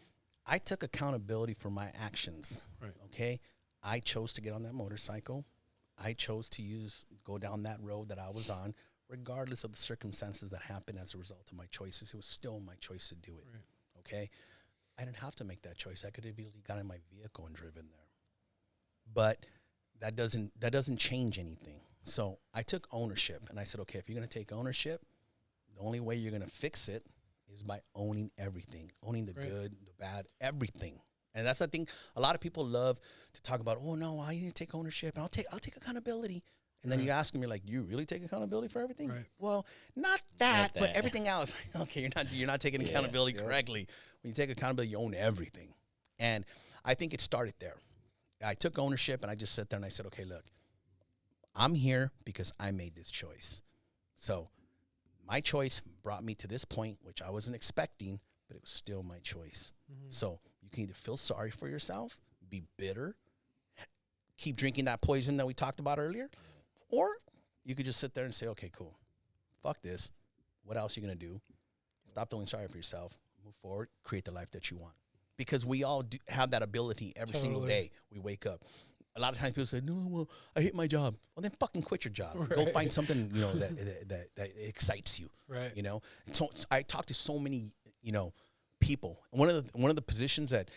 I took accountability for my actions. Right. Okay? I chose to get on that motorcycle. I chose to go down that road that I was on. Regardless of the circumstances that happened as a result of my choices, it was still my choice to do it. Right. Okay? I didn't have to make that choice. I could have easily got in my vehicle and driven there. But that doesn't change anything. So I took ownership, and I said, okay, if you're going to take ownership, the only way you're going to fix it is by owning everything, owning the good, the bad, everything. And that's the thing. A lot of people love to talk about, oh, no, I need to take ownership, and I'll take accountability. And then you ask them, you're like, you really take accountability for everything? Right. Well, not that, but everything else. Okay, you're not taking accountability correctly. When you take accountability, you own everything. And I think it started there. I took ownership, and I just sat there and I said, okay, look, I'm here because I made this choice. So my choice brought me to this point, which I wasn't expecting, but it was still my choice. Mm-hmm. So you can either feel sorry for yourself, be bitter, keep drinking that poison that we talked about earlier, or you could just sit there and say, okay, cool. Fuck this. What else are you going to do? Stop feeling sorry for yourself. Move forward. Create the life that you want. Because we all have that ability every single day we wake up. A lot of times people say, no, well, I hate my job. Well, then fucking quit your job. Right. Go find something, you know, that excites you. Right. You know? And so I talk to so many, you know, people. And one of the positions that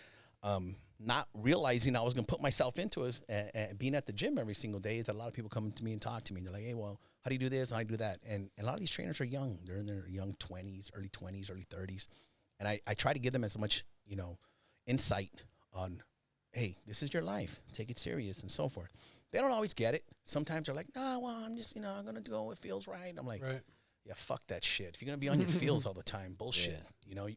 not realizing I was going to put myself into is being at the gym every single day is that a lot of people come to me and talk to me. They're like, hey, well, how do you do this? And I do that. And a lot of these trainers are young. They're in their young 20s, early 30s. And I try to give them as much, you know, insight on, hey, this is your life. Take it serious and so forth. They don't always get it. Sometimes they're like, no, well, I'm just, you know, I'm going to do what feels right. I'm like, yeah, fuck that shit. If you're going to be on your feels all the time, bullshit. Yeah. You know,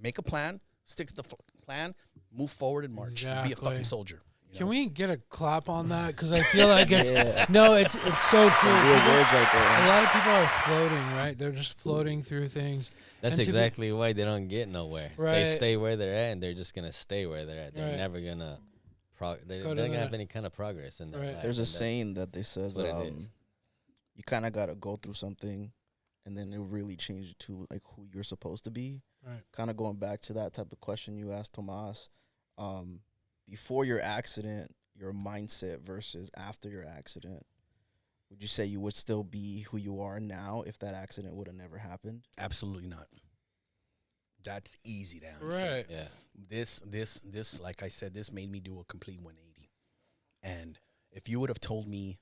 make a plan, stick to the plan, move forward and march. Exactly. Be a fucking soldier. You know? Can we get a clap on that? Because I feel like it's no, it's so true. Some real words right there. A lot of people are floating, right? They're just floating through things. That's exactly why they don't get nowhere. Right. They stay where they're at, and they're just gonna stay where they're at. They're never gonna they're not gonna have any kind of progress in their life. There's a saying that they says you kind of gotta go through something, and then it really changes to like who you're supposed to be. Right. Kind of going back to that type of question you asked Tomas. Before your accident, your mindset versus after your accident, would you say you would still be who you are now if that accident would have never happened? Absolutely not. That's easy to answer. Right. Yeah. This, like I said, this made me do a complete 180. And if you would have told me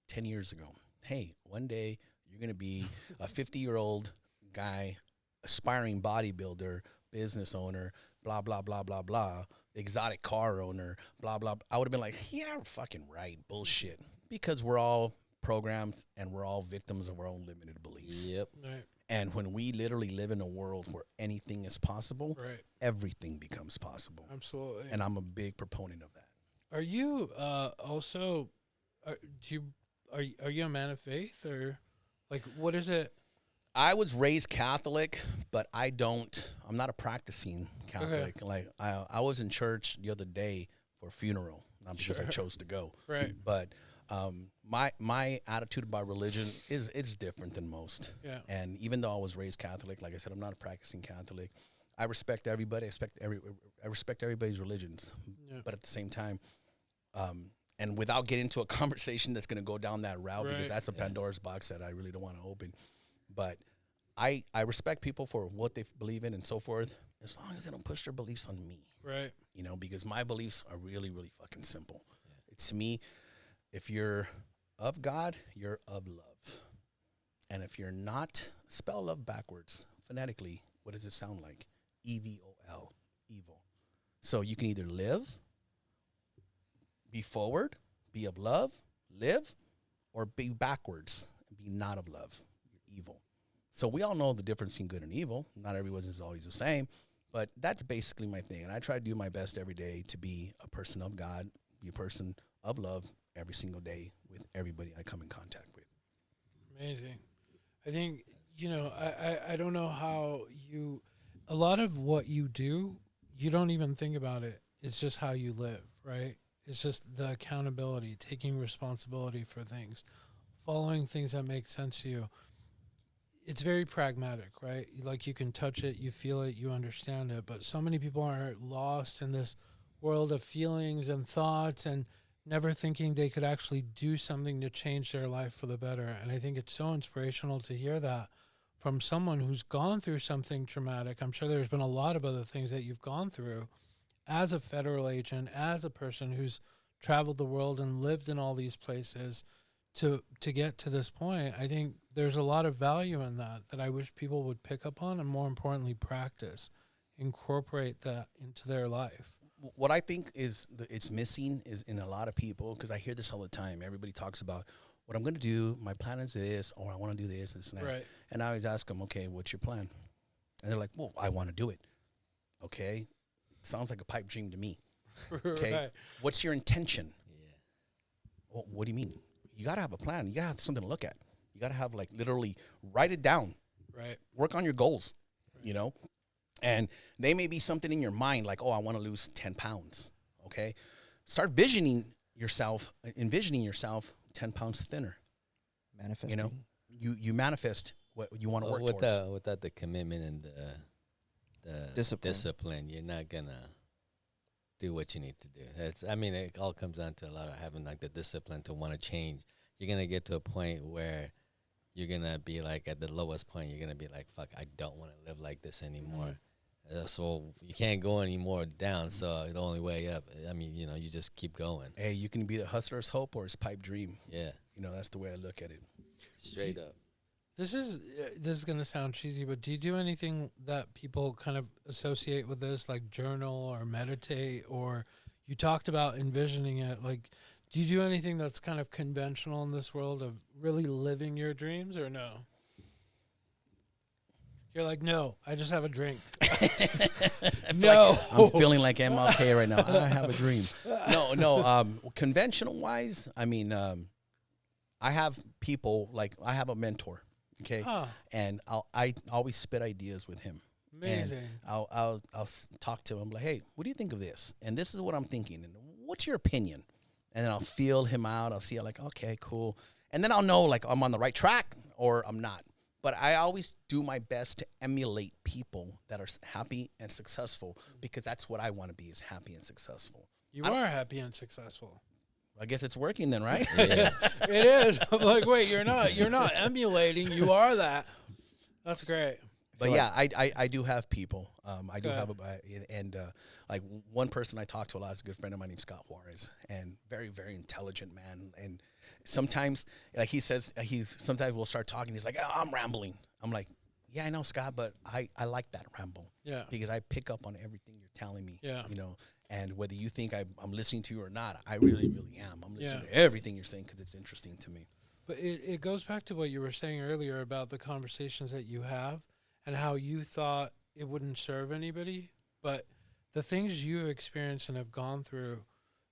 10 years ago, hey, one day you're going to be a 50-year-old guy, aspiring bodybuilder, business owner, blah, blah, blah, blah, blah, exotic car owner, blah, blah. I would have been like, yeah, fucking right, bullshit. Because we're all programmed and we're all victims of our own limited beliefs. Yep. Right. And when we literally live in a world where anything is possible, everything becomes possible. Absolutely. And I'm a big proponent of that. Are you also do you are you a man of faith, or like what is it? I was raised Catholic, but I'm not a practicing Catholic. Okay. Like I was in church the other day for a funeral, not because I Sure. chose to go. Right. But my attitude about religion is it's different than most. Yeah. And even though I was raised Catholic, like I said, I'm not a practicing Catholic. I respect everybody. I respect everybody's religions. Yeah. But at the same time, and without getting into a conversation that's going to go down that route, because Right. that's a Pandora's box that I really don't want to open. But I respect people for what they believe in and so forth, as long as they don't push their beliefs on me. Right. You know, because my beliefs are really, really fucking simple. It's me. If you're of God, you're of love. And if you're not, spell love backwards. Phonetically, what does it sound like? EVOL, evil. So you can either live, be forward, be of love, live, or be backwards and be not of love. You're evil. So we all know the difference between good and evil. Not everyone is always the same, but that's basically my thing. And I try to do my best every day to be a person of God, be a person of love every single day with everybody I come in contact with. Amazing. I think, I don't know how a lot of what you do, you don't even think about it. It's just how you live, right? It's just the accountability, taking responsibility for things, following things that make sense to you. It's very pragmatic, right? Like you can touch it, you feel it, you understand it. But so many people are lost in this world of feelings and thoughts and never thinking they could actually do something to change their life for the better. And I think it's so inspirational to hear that from someone who's gone through something traumatic. I'm sure there's been a lot of other things that you've gone through as a federal agent, as a person who's traveled the world and lived in all these places to get to this point. I think there's a lot of value in that I wish people would pick up on and, more importantly, practice, incorporate that into their life. What I think is it's missing is in a lot of people, because I hear this all the time. Everybody talks about what I'm going to do. My plan is this, or I want to do this and that. Right. And I always ask them, okay, what's your plan? And they're like, well, I want to do it. Okay. Sounds like a pipe dream to me. Okay. Right. What's your intention? Yeah. Well, what do you mean? You got to have a plan. You got to have something to look at. You got to have, like, literally write it down. Right. Work on your goals, you know? And they may be something in your mind like, oh, I want to lose 10 pounds, okay? Start envisioning yourself 10 pounds thinner. Manifesting. You know, you manifest what you want to work towards. Without the commitment and the discipline, you're not going to do what you need to do. It all comes down to a lot of having like the discipline to want to change. You're going to get to a point where you're going to be like at the lowest point. You're going to be like, fuck, I don't want to live like this anymore. So you can't go any more down. So the only way up, you just keep going. Hey, you can be the hustler's hope or his pipe dream. Yeah. You know, that's the way I look at it. Straight up. This is going to sound cheesy, but do you do anything that people kind of associate with this, like journal or meditate, or you talked about envisioning it? Like, do you do anything that's kind of conventional in this world of really living your dreams, or no? You're like, no, I just have a drink. No. I'm feeling like MLK right now. I have a dream. No. Conventional wise, I have people, like I have a mentor. Okay. And I always spit ideas with him. Amazing. And I'll talk to him like, hey, what do you think of this? And this is what I'm thinking. And what's your opinion? And then I'll feel him out. I'll see like, okay, cool. And then I'll know like I'm on the right track or I'm not. But I always do my best to emulate people that are happy and successful, because that's what I want to be, is happy and successful. You are happy and successful. I guess it's working then, right? Yeah. It is. I'm like, wait, you're not emulating. You are that. That's great. But yeah, I do have people. I do Okay. have like one person I talk to a lot is a good friend of mine named Scott Juarez, and very, very intelligent man. And sometimes, like he says, sometimes we'll start talking. He's like, oh, I'm rambling. I'm like, yeah, I know, Scott, but I like that ramble. Yeah. Because I pick up on everything you're telling me. Yeah. You know, and whether you think I'm listening to you or not, I really, really am. I'm listening to everything you're saying because it's interesting to me. But it goes back to what you were saying earlier about the conversations that you have and how you thought it wouldn't serve anybody. But the things you've experienced and have gone through,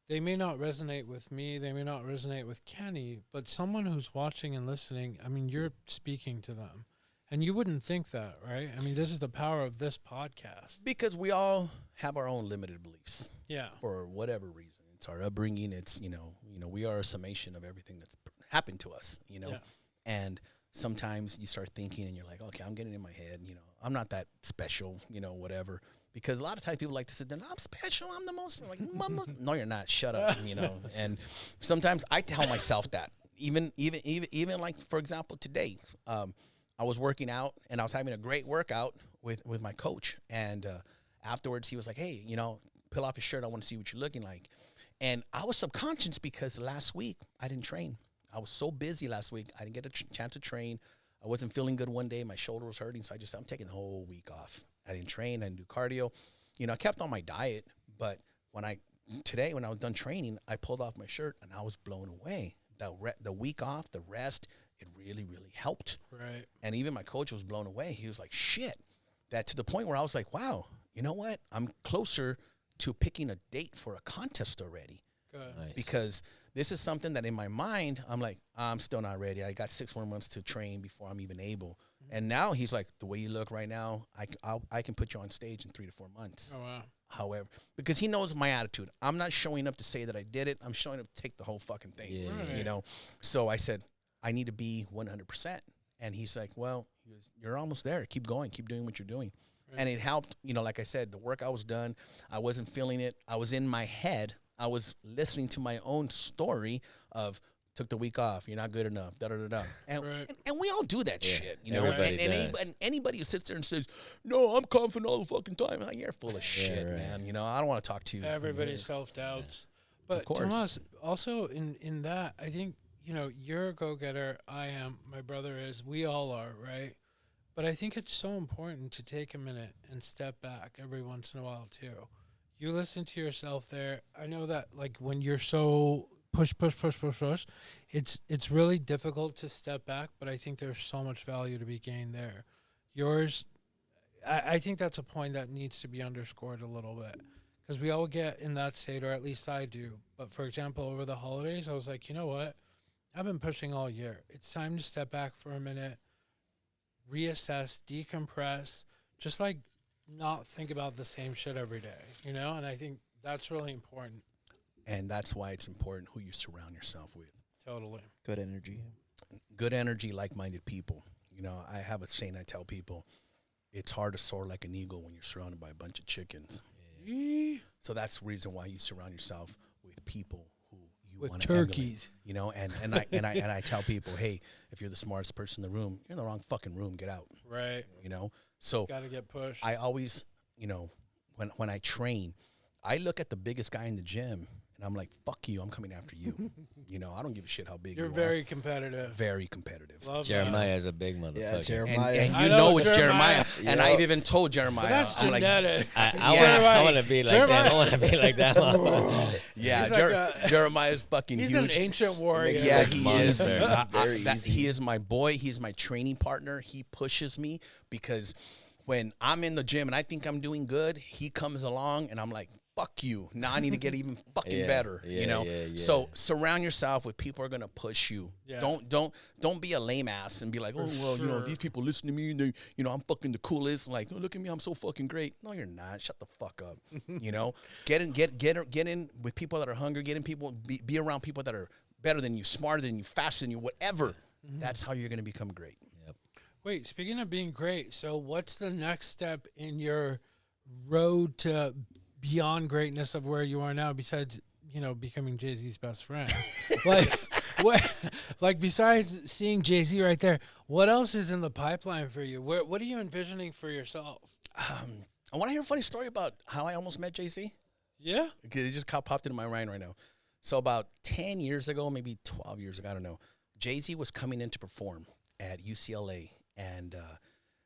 they may not resonate with me, they may not resonate with Kenny, but someone who's watching and listening, I mean, you're speaking to them. And you wouldn't think that, right? I mean, this is the power of this podcast. Because we all have our own limited beliefs. Yeah. For whatever reason. It's our upbringing. It's, we are a summation of everything that's happened to us, Yeah. And sometimes you start thinking and you're like, okay, I'm getting in my head, I'm not that special, whatever. Because a lot of times people like to sit there, I'm special, I'm the most, I'm like, no, you're not, shut up, And sometimes I tell myself that, even like, for example, today, I was working out and I was having a great workout with my coach. And afterwards he was like, hey, peel off your shirt. I want to see what you're looking like. And I was subconscious because last week I didn't train. I was so busy last week. I didn't get a chance to train. I wasn't feeling good one day. My shoulder was hurting. So I'm taking the whole week off. I didn't train. I didn't do cardio. I kept on my diet. But today when I was done training, I pulled off my shirt and I was blown away. The week off, the rest, it really, really helped. Right. And even my coach was blown away. He was like, shit. That to the point where I was like, wow, you know what? I'm closer to picking a date for a contest already. Good. Nice. Because this is something that in my mind, I'm like, I'm still not ready. I got 6 more months to train before I'm even able. And now he's like, the way you look right now, I can put you on stage in 3 to 4 months. Oh, wow. However, because he knows my attitude. I'm not showing up to say that I did it. I'm showing up to take the whole fucking thing. Yeah. Right. So I said, I need to be 100%. And he's like, well, you're almost there. Keep going. Keep doing what you're doing. Right. And it helped, like I said, the workout was done. I wasn't feeling it. I was in my head. I was listening to my own story of took the week off. You're not good enough. Da da da da. And Right. and we all do that shit. everybody and does. anybody who sits there and says, "No, I'm confident all the fucking time," like, you're full of shit, right. man. I don't want to talk to you. Everybody's self-doubts. But course. Tomas, also in that, I think, you're a go-getter. I am. My brother is. We all are, right? But I think it's so important to take a minute and step back every once in a while, too. You listen to yourself there. I know that, like, when you're so push, it's really difficult to step back, but I think there's so much value to be gained there. Yours, I think that's a point that needs to be underscored a little bit, because we all get in that state, or at least I do. But, for example, over the holidays, I was like, you know what? I've been pushing all year. It's time to step back for a minute, reassess, decompress, just like not think about the same shit every day, And I think that's really important. And that's why it's important who you surround yourself with. Totally. Good energy. Good energy, like-minded people. I have a saying I tell people, it's hard to soar like an eagle when you're surrounded by a bunch of chickens. Yeah. So that's the reason why you surround yourself with people who you With want to turkeys. and I tell people, hey, if you're the smartest person in the room, you're in the wrong fucking room. Get out. Right. So Got to get pushed. I always, when I train, I look at the biggest guy in the gym and I'm like, fuck you, I'm coming after you. I don't give a shit how big You're you very are. competitive. Very competitive. Love Jeremiah is a big motherfucker. Yeah, And, Jeremiah. and I you know know it's Jeremiah. Jeremiah. And I even told Jeremiah, But that's I'm like, genetic. I want to be like that. I want to be like that. motherfucker. yeah, He's like Jeremiah's fucking He's huge. an ancient warrior. Yeah, like he monster. is. Very easy. He is my boy. He's my training partner. He pushes me because when I'm in the gym and I think I'm doing good, he comes along and I'm like, fuck you. Now I need to get even fucking Yeah, better. yeah. So surround yourself with people who are gonna push you. Yeah. Don't be a lame ass and be like, oh well, sure. these people listen to me and they, I'm fucking the coolest. Like, oh, look at me, I'm so fucking great. No, you're not. Shut the fuck up. Get in with people that are hungry. Be around people that are better than you, smarter than you, faster than you, whatever. That's how you're gonna become great. Wait, speaking of being great, so what's the next step in your road to beyond greatness of where you are now, besides, becoming JayZ's best friend? Like besides seeing JayZ right there, what else is in the pipeline for you? What are you envisioning for yourself? I want to hear a funny story about how I almost met JayZ. Yeah. Because it just popped into my mind right now. So about 10 years ago, maybe 12 years ago, I don't know, JayZ was coming in to perform at UCLA. And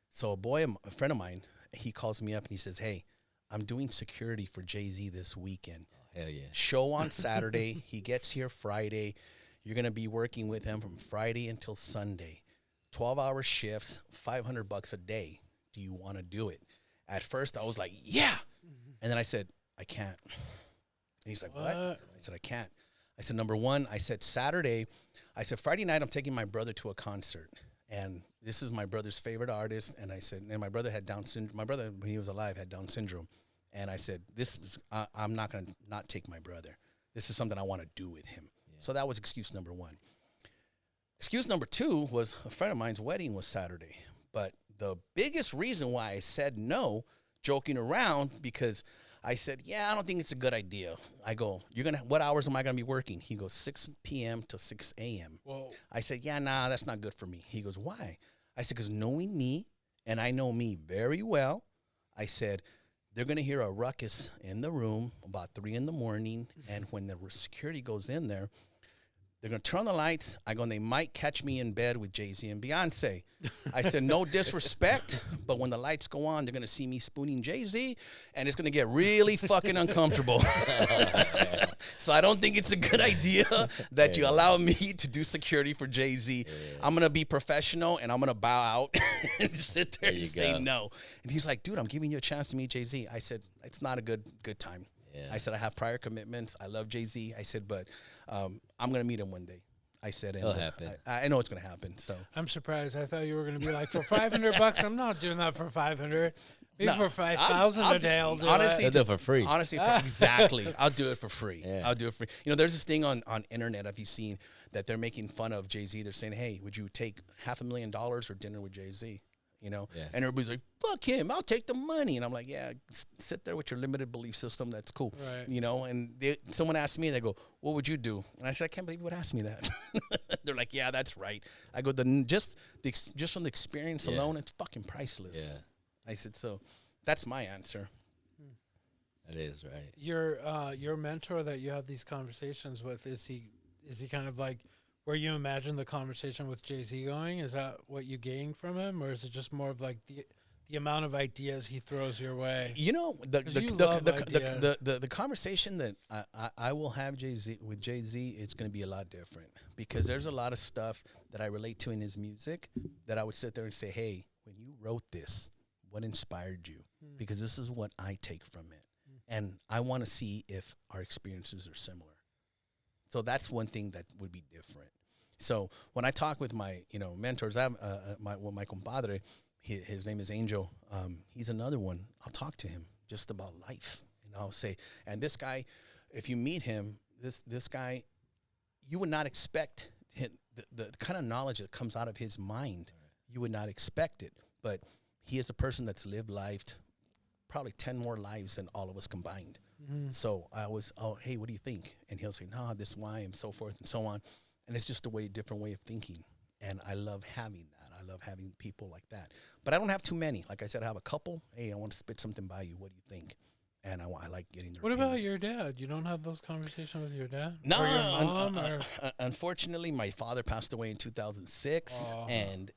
so a friend of mine, he calls me up and he says, hey, I'm doing security for JayZ this weekend. Hell yeah. Show on Saturday. He gets here Friday. You're going to be working with him from Friday until Sunday. 12-hour shifts, $500 a day. Do you want to do it? At first, I was like, yeah. And then I said, I can't. he's like, what? I said, I can't. I said, number one, I said, Friday night, I'm taking my brother to a concert. And this is my brother's favorite artist. And I said, and my brother had Down syndrome. My brother, when he was alive, had Down syndrome. And I said, I'm not going to not take my brother. This is something I want to do with him. Yeah. So that was excuse number one. Excuse number two was a friend of mine's wedding was Saturday. But the biggest reason why I said no, joking around, because I said, yeah, I don't think it's a good idea. I go, what hours am I going to be working? He goes, 6 p.m. to 6 a.m. Whoa. I said, yeah, nah, that's not good for me. He goes, why? I said, because knowing me, and I know me very well, I said, they're going to hear a ruckus in the room about 3 in the morning, and when the security goes in there, they're going to turn on the lights. I go, and they might catch me in bed with JayZ and Beyonce. I said, no disrespect, but when the lights go on, they're going to see me spooning JayZ, and it's going to get really fucking uncomfortable. So I don't think it's a good idea that you allow me to do security for JayZ. I'm going to be professional, and I'm going to bow out and sit there and say no. And he's like, dude, I'm giving you a chance to meet JayZ. I said, it's not a good time. Yeah. I said, I have prior commitments. I love JayZ. I said, but I'm going to meet him one day. I said, it'll happen. I know it's going to happen. So I'm surprised. I thought you were going to be like, for $500, I'm not doing that for 500. Maybe for 5,000 a day, I'll do honestly, it. I'll do it for free. Honestly, exactly. I'll do it for free. Yeah. I'll do it for free. You know, there's this thing on internet, have you seen, that they're making fun of JayZ. They're saying, hey, would you take $500,000 for dinner with JayZ? You know, and everybody's like, fuck him, I'll take the money. And I'm like, yeah, sit there with your limited belief system. That's cool. Right. You know, and someone asked me, they go, what would you do? And I said, I can't believe you would ask me that. They're like, yeah, that's right. I go, just from the experience alone, it's fucking priceless. Yeah. I said, so that's my answer. That is right. Your mentor that you have these conversations with, is he kind of like where you imagine the conversation with JayZ going? Is that what you gain from him, or is it just more of like the amount of ideas he throws your way? You know, the conversation that I will have with JayZ, it's going to be a lot different, because there's a lot of stuff that I relate to in his music that I would sit there and say, hey, when you wrote this, what inspired you? Because this is what I take from it. And I want to see if our experiences are similar. So that's one thing that would be different. So when I talk with my, mentors, I have my compadre, his name is Angel. He's another one. I'll talk to him just about life. And I'll say, and this guy, if you meet him, this guy, you would not expect the kind of knowledge that comes out of his mind. You would not expect it. But he is a person that's lived life, probably 10 more lives than all of us combined. So I was, hey, what do you think? And he'll say, no, this why, and so forth and so on. And it's just a different way of thinking. And I love having that. I love having people like that. But I don't have too many. Like I said, I have a couple. Hey, I want to spit something by you. What do you think? And I like getting their opinions. About your dad? You don't have those conversations with your dad? No. Or your mom? Unfortunately, my father passed away in 2006. And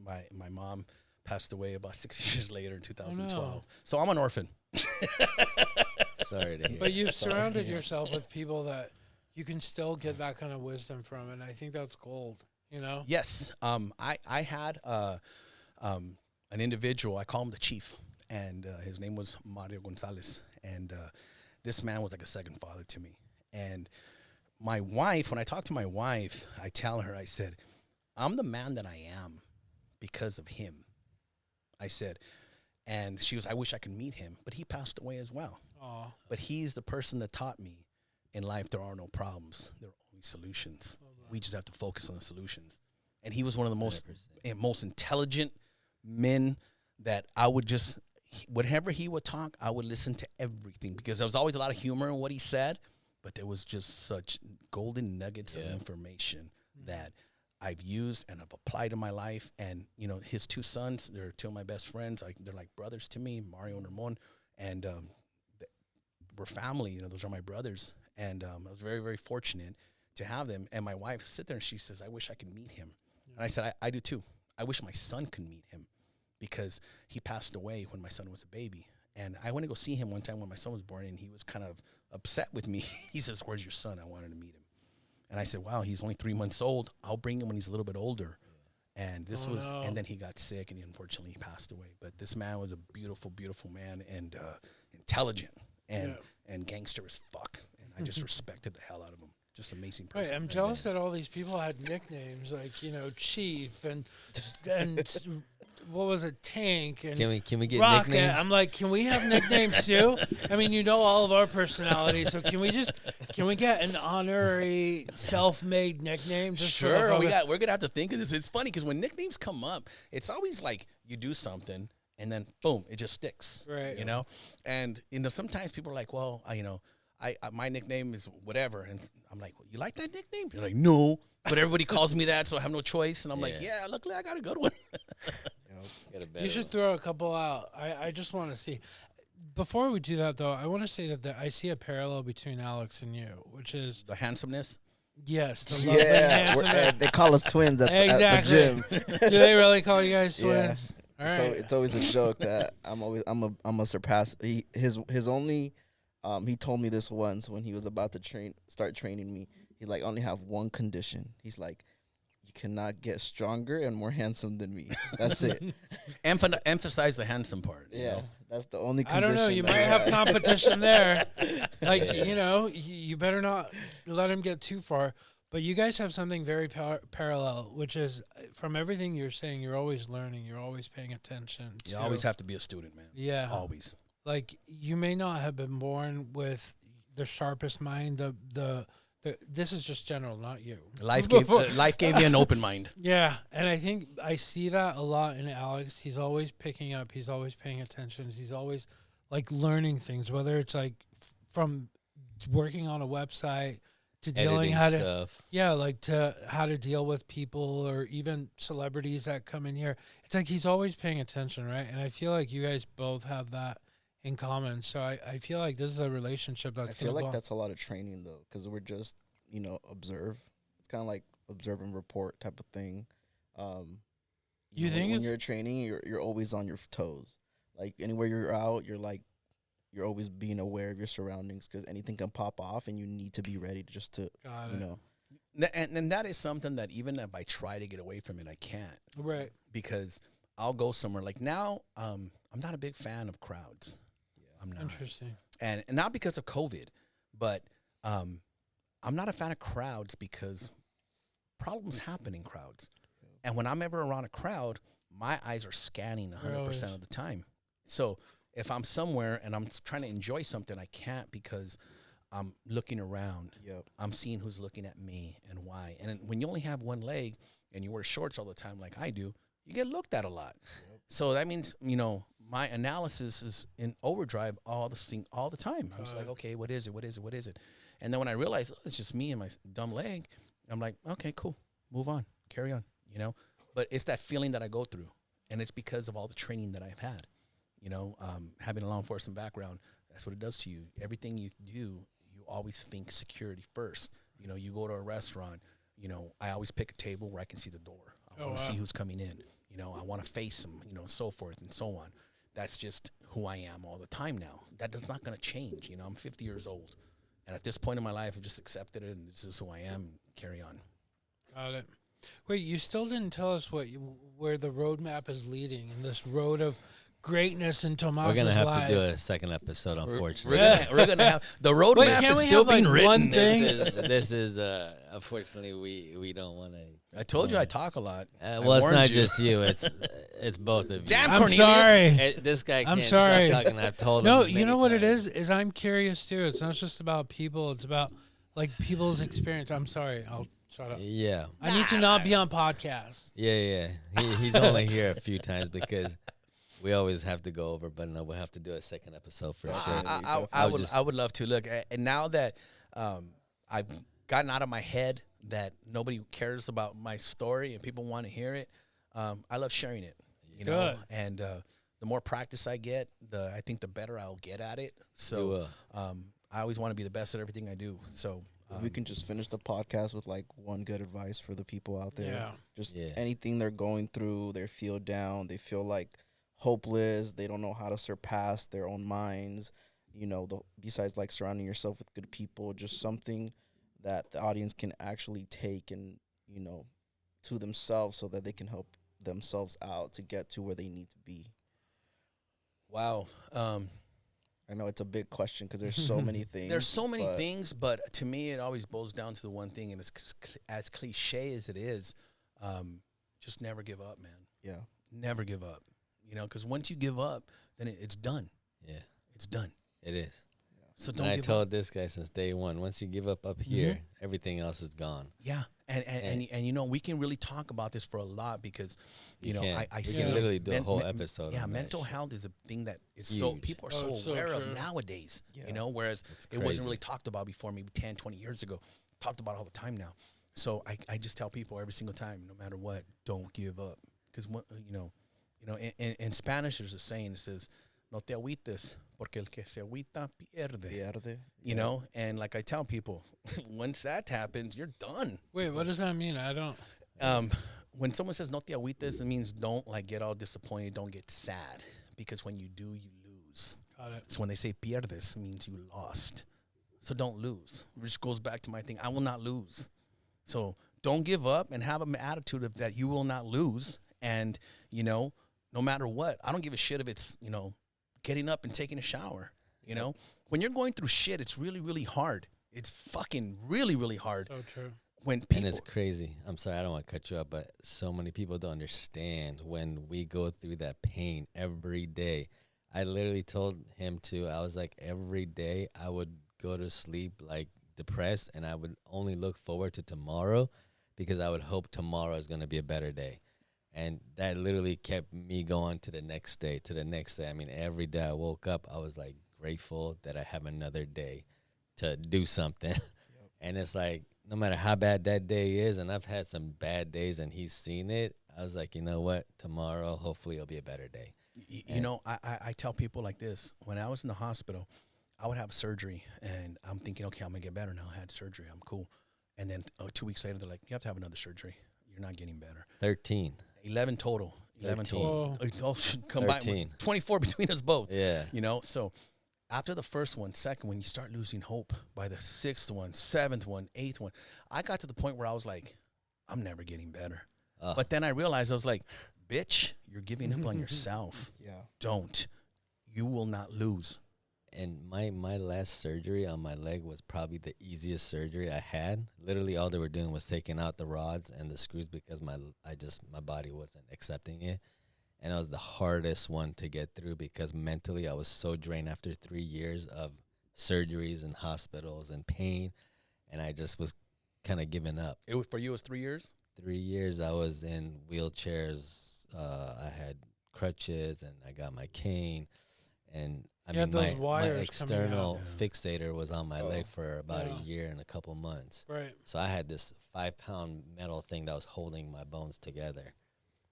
my mom passed away about 6 years later in 2012. Oh, no. So I'm an orphan. Sorry to hear. But you've surrounded yourself with people that you can still get that kind of wisdom from, and I think that's gold, Yes. I had an individual, I call him the chief, and his name was Gonzalez, and this man was like a second father to me. And my wife, when I talk to my wife, I tell her, I said, I'm the man that I am because of him. I said, and she was, I wish I could meet him, but he passed away as well. Aww. But he's the person that taught me in life there are no problems. There are only solutions. We just have to focus on the solutions. And he was one of the most intelligent men that I would just, whatever he would talk, I would listen to everything, because there was always a lot of humor in what he said, but there was just such golden nuggets of information that I've used and I've applied in my life. And, his two sons, they're two of my best friends. They're like brothers to me, Mario and Ramon. And we're family, those are my brothers. And I was very, very fortunate to have them. And my wife sit there and she says, I wish I could meet him. And I said, I do too. I wish my son could meet him, because he passed away when my son was a baby. And I went to go see him one time when my son was born, and he was kind of upset with me. He says, where's your son? I wanted to meet him. And I said, wow, he's only 3 months old. I'll bring him when he's a little bit older. And and then he got sick, and unfortunately he passed away. But this man was a beautiful, beautiful man, and intelligent and gangster as fuck. And I just respected the hell out of him. Just amazing Right, person. I'm jealous that all these people had nicknames like Chief and what was it, Tank and Can we get Rocket. nicknames? I'm like, can we have nicknames too? I mean, all of our personalities, so can we get an honorary self-made nickname? Just for the Sure, fuck we're gonna have to think of this. It's funny because when nicknames come up, it's always like you do something and then boom, it just sticks. Right. And sometimes people are like, well, I my nickname is whatever, and I'm like, well, you like that nickname? You're like, no, but everybody calls me that, so I have no choice. And I'm like, yeah, luckily I got a good one. You should throw a couple out. I just want to see. Before we do that, though, I want to say that I see a parallel between Alex and you, which is The handsomeness. yes, the love Yeah, and handsome. they call us twins at the gym. Do they really call you guys Yeah. twins? All right. It's always a joke that I'm a surpass. His only, he told me this once when he was about to start training me. He's like, I only have one condition. He's like, you cannot get stronger and more handsome than me. That's it. Emphasize the handsome part. Yeah, that's the only I condition. don't know. You that might I have competition there. Like, you better not let him get too far. But you guys have something very parallel, which is from everything you're saying, you're always learning. You're always paying attention. You always have to be a student, man. Yeah. Always. Like, you may not have been born with the sharpest mind. This is just general, not you. Life gave you an open mind. Yeah, and I think I see that a lot in Alex. He's always picking up. He's always paying attention. He's always like learning things, whether it's like from working on a website to dealing Editing how stuff. to how to deal with people or even celebrities that come in here. It's like he's always paying attention, right? And I feel like you guys both have that in common. So I feel like this is a relationship that's. I feel like that's a lot of training though, because we're just observe. It's kind of like observe and report type of thing. You think when you're training, you're always on your toes. Like anywhere you're out, you're always being aware of your surroundings because anything can pop off, and you need to be ready just to Got you it. know. And that is something that even if I try to get away from it, I can't. Right. Because I'll go somewhere. Like now, I'm not a big fan of crowds. I'm not. Interesting. And not because of COVID, but I'm not a fan of crowds because problems happen in crowds. And when I'm ever around a crowd, my eyes are scanning 100% of the time. So if I'm somewhere and I'm trying to enjoy something, I can't because I'm looking around. Yep. I'm seeing who's looking at me and why. And then when you only have one leg and you wear shorts all the time like I do, you get looked at a lot. Yep. So that means, my analysis is in overdrive all the time. I was like, okay, what is it? And then when I realized it's just me and my dumb leg, I'm like, okay, cool, move on, carry on, But it's that feeling that I go through, and it's because of all the training that I've had. Having a law enforcement background, that's what it does to you. Everything you do, you always think security first. You go to a restaurant, I always pick a table where I can see the door. I want to see who's coming in. I want to face them, so forth and so on. That's just who I am all the time now. That is not going to change. I'm 50 years old. And at this point in my life, I've just accepted it, and this is who I am, and carry on. Got it. Wait, you still didn't tell us where the roadmap is leading in this road of greatness in Tomas's life. We're going to have to do a second episode, unfortunately. We're gonna have the roadmap is still being written. One thing? This is unfortunately, we don't want to. I told you I talk a lot. Well, it's not just you. It's both of you. Damn, I'm Cornelius. sorry. This guy can't I'm sorry. stop talking. I've told him. No, many you know what it times. is I'm curious too. It's not just about people. It's about like people's experience. I'm sorry. I'll shut up. Yeah. I need to not be on podcasts. Yeah. He's only here a few times because we always have to go over. But no, we'll have to do a second episode for sure. I would love to. Look, and now that I've gotten out of my head that nobody cares about my story and people want to hear it, I love sharing it. Good. And the more practice I get, I think the better I'll get at it. So I always want to be the best at everything I do. So if we can just finish the podcast with like one good advice for the people out there. Yeah. Just anything they're going through, they feel down, they feel like hopeless, they don't know how to surpass their own minds. Besides like surrounding yourself with good people, just something that the audience can actually take and, to themselves so that they can help themselves out to get to where they need to be. Wow. I know it's a big question because there's so many things. There's so many things, but to me, it always boils down to the one thing, and it's as cliche as it is, just never give up, man. Yeah. Never give up. You know, because once you give up, then it's done. Yeah, It's done. it is. So And don't I give told up. this guy since day one, once you give up here, everything else is gone. Yeah, and you know, we can really talk about this for a lot because, you know, can't. I We see can it. literally do a whole episode Yeah, on that mental shit. health is a thing that is so Huge. people are Oh, so it's so aware true. of nowadays. Yeah. You know, whereas It's it wasn't crazy. really talked about before, maybe 10, 20 years ago. Talked about all the time now. So I just tell people every single time, no matter what, don't give up. Because in Spanish there's a saying that says, "No te agüites, porque el que se agüita pierde." Pierde. You know, and like I tell people, once that happens, you're done. Wait, what does that mean? I don't. When someone says "no te agüites," it means don't like get all disappointed, don't get sad, because when you do, you lose. Got it. So when they say pierdes, it means you lost. So don't lose. Which goes back to my thing: I will not lose. So don't give up and have an attitude of that you will not lose. And you know, no matter what, I don't give a shit if it's getting up and taking a shower. You know, when you're going through shit, it's really, really hard. It's fucking really, really hard. So true. When And people, it's crazy. I'm sorry, I don't want to cut you up, but so many people don't understand when we go through that pain every day. I literally told him I was like, every day I would go to sleep like depressed, and I would only look forward to tomorrow because I would hope tomorrow is going to be a better day. And that literally kept me going to the next day, I mean, every day I woke up, I was like grateful that I have another day to do something. And it's like, no matter how bad that day is, and I've had some bad days and he's seen it, I was like, you know what? Tomorrow, hopefully it'll be a better day. you know, I tell people like this. When I was in the hospital, I would have surgery, and I'm thinking, okay, I'm going to get better now. I had surgery. I'm cool. And then 2 weeks later, they're like, you have to have another surgery. You're not getting better. 13. 11 total. 11 13. total. Oh, combined 13. with 24 between us both. Yeah. You know, so after the first one, second one, you start losing hope. By the sixth one, seventh one, eighth one, I got to the point where I was like, I'm never getting better. But then I realized, I was like, bitch, you're giving up on yourself. Yeah. Don't. You will not lose. And my last surgery on my leg was probably the easiest surgery I had. Literally all they were doing was taking out the rods and the screws because my body wasn't accepting it. And it was the hardest one to get through because mentally I was so drained after 3 years of surgeries and hospitals and pain, and I just was kind of giving up. For you, it was 3 years? 3 years I was in wheelchairs. I had crutches and I got my cane, and I You had mean those my wires coming external out. fixator was on my leg for about Yeah. a year and a couple months. Right. So I had this 5-pound metal thing that was holding my bones together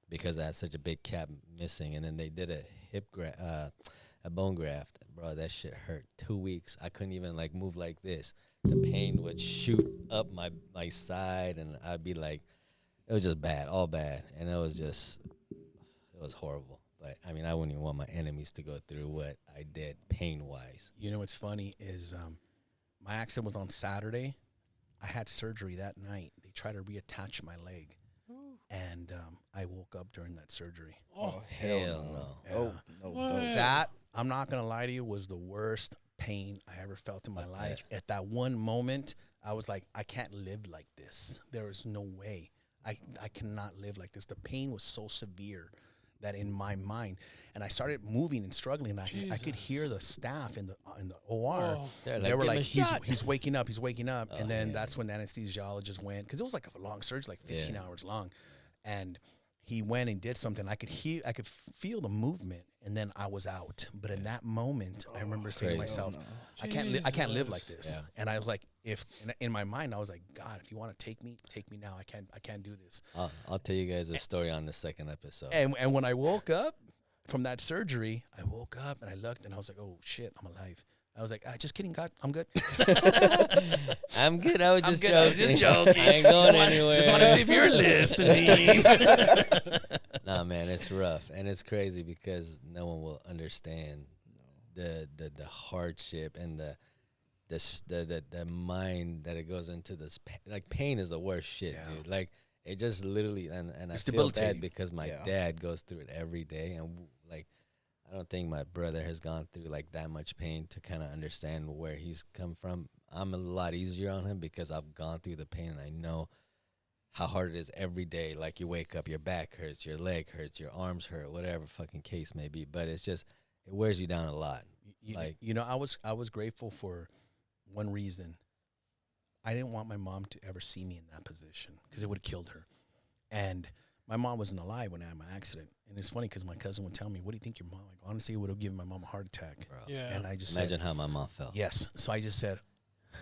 because I had such a big cap missing. And then they did a bone graft. Bro, that shit hurt. 2 weeks. I couldn't even like move like this. The pain would shoot up my side, and I'd be like, it was just bad, all bad. And it was horrible. But I mean, I wouldn't even want my enemies to go through what I did pain-wise. You know what's funny is my accident was on Saturday. I had surgery that night. They tried to reattach my leg. And I woke up during that surgery. Oh, Hell no. Oh, no. What? don't. That, I'm not going to lie to you, was the worst pain I ever felt in my life. At that one moment, I was like, I can't live like this. There is no way. I cannot live like this. The pain was so severe that in my mind, and I started moving and struggling, and I could hear the staff in the OR. Oh. They're They were "Give him like, a shot." he's waking up, Oh, and then yeah. that's when the anesthesiologist went, because it was like a long surgery, like 15 Yeah. hours long, and he went and did something. I could feel the movement, and then I was out. But in that moment, I remember saying to crazy. myself, Oh, no. I can't live like this. Yeah. And I was like, in my mind, I was like, God, if you want to take me now. I can't do this. I'll tell you guys a story on the second episode. And when I woke up from that surgery, I woke up and I looked and I was like, oh shit, I'm alive. I was like, just kidding, God, I'm good. I'm good. I was I'm just good. I was joking. just joking. I ain't going anywhere. Just want to see if you're listening. Nah, man, it's rough, and it's crazy because no one will understand the hardship and the mind that it goes into this. Like pain is the worst shit, Yeah. dude. Like it just literally, and I It's feel bad debilitating. because my Yeah. dad goes through it every day, and like I don't think my brother has gone through like that much pain to kind of understand where he's come from. I'm a lot easier on him because I've gone through the pain and I know how hard it is every day. Like you wake up, your back hurts, your leg hurts, your arms hurt, whatever fucking case may be. But it's just, it wears you down a lot. Like, you know, I was grateful for one reason. I didn't want my mom to ever see me in that position because it would have killed her. And my mom wasn't alive when I had my accident. And it's funny because my cousin would tell me, what do you think your mom, like, honestly, it would have given my mom a heart attack. bro, Yeah. And I just imagine said, how my mom felt. yes. So I just said,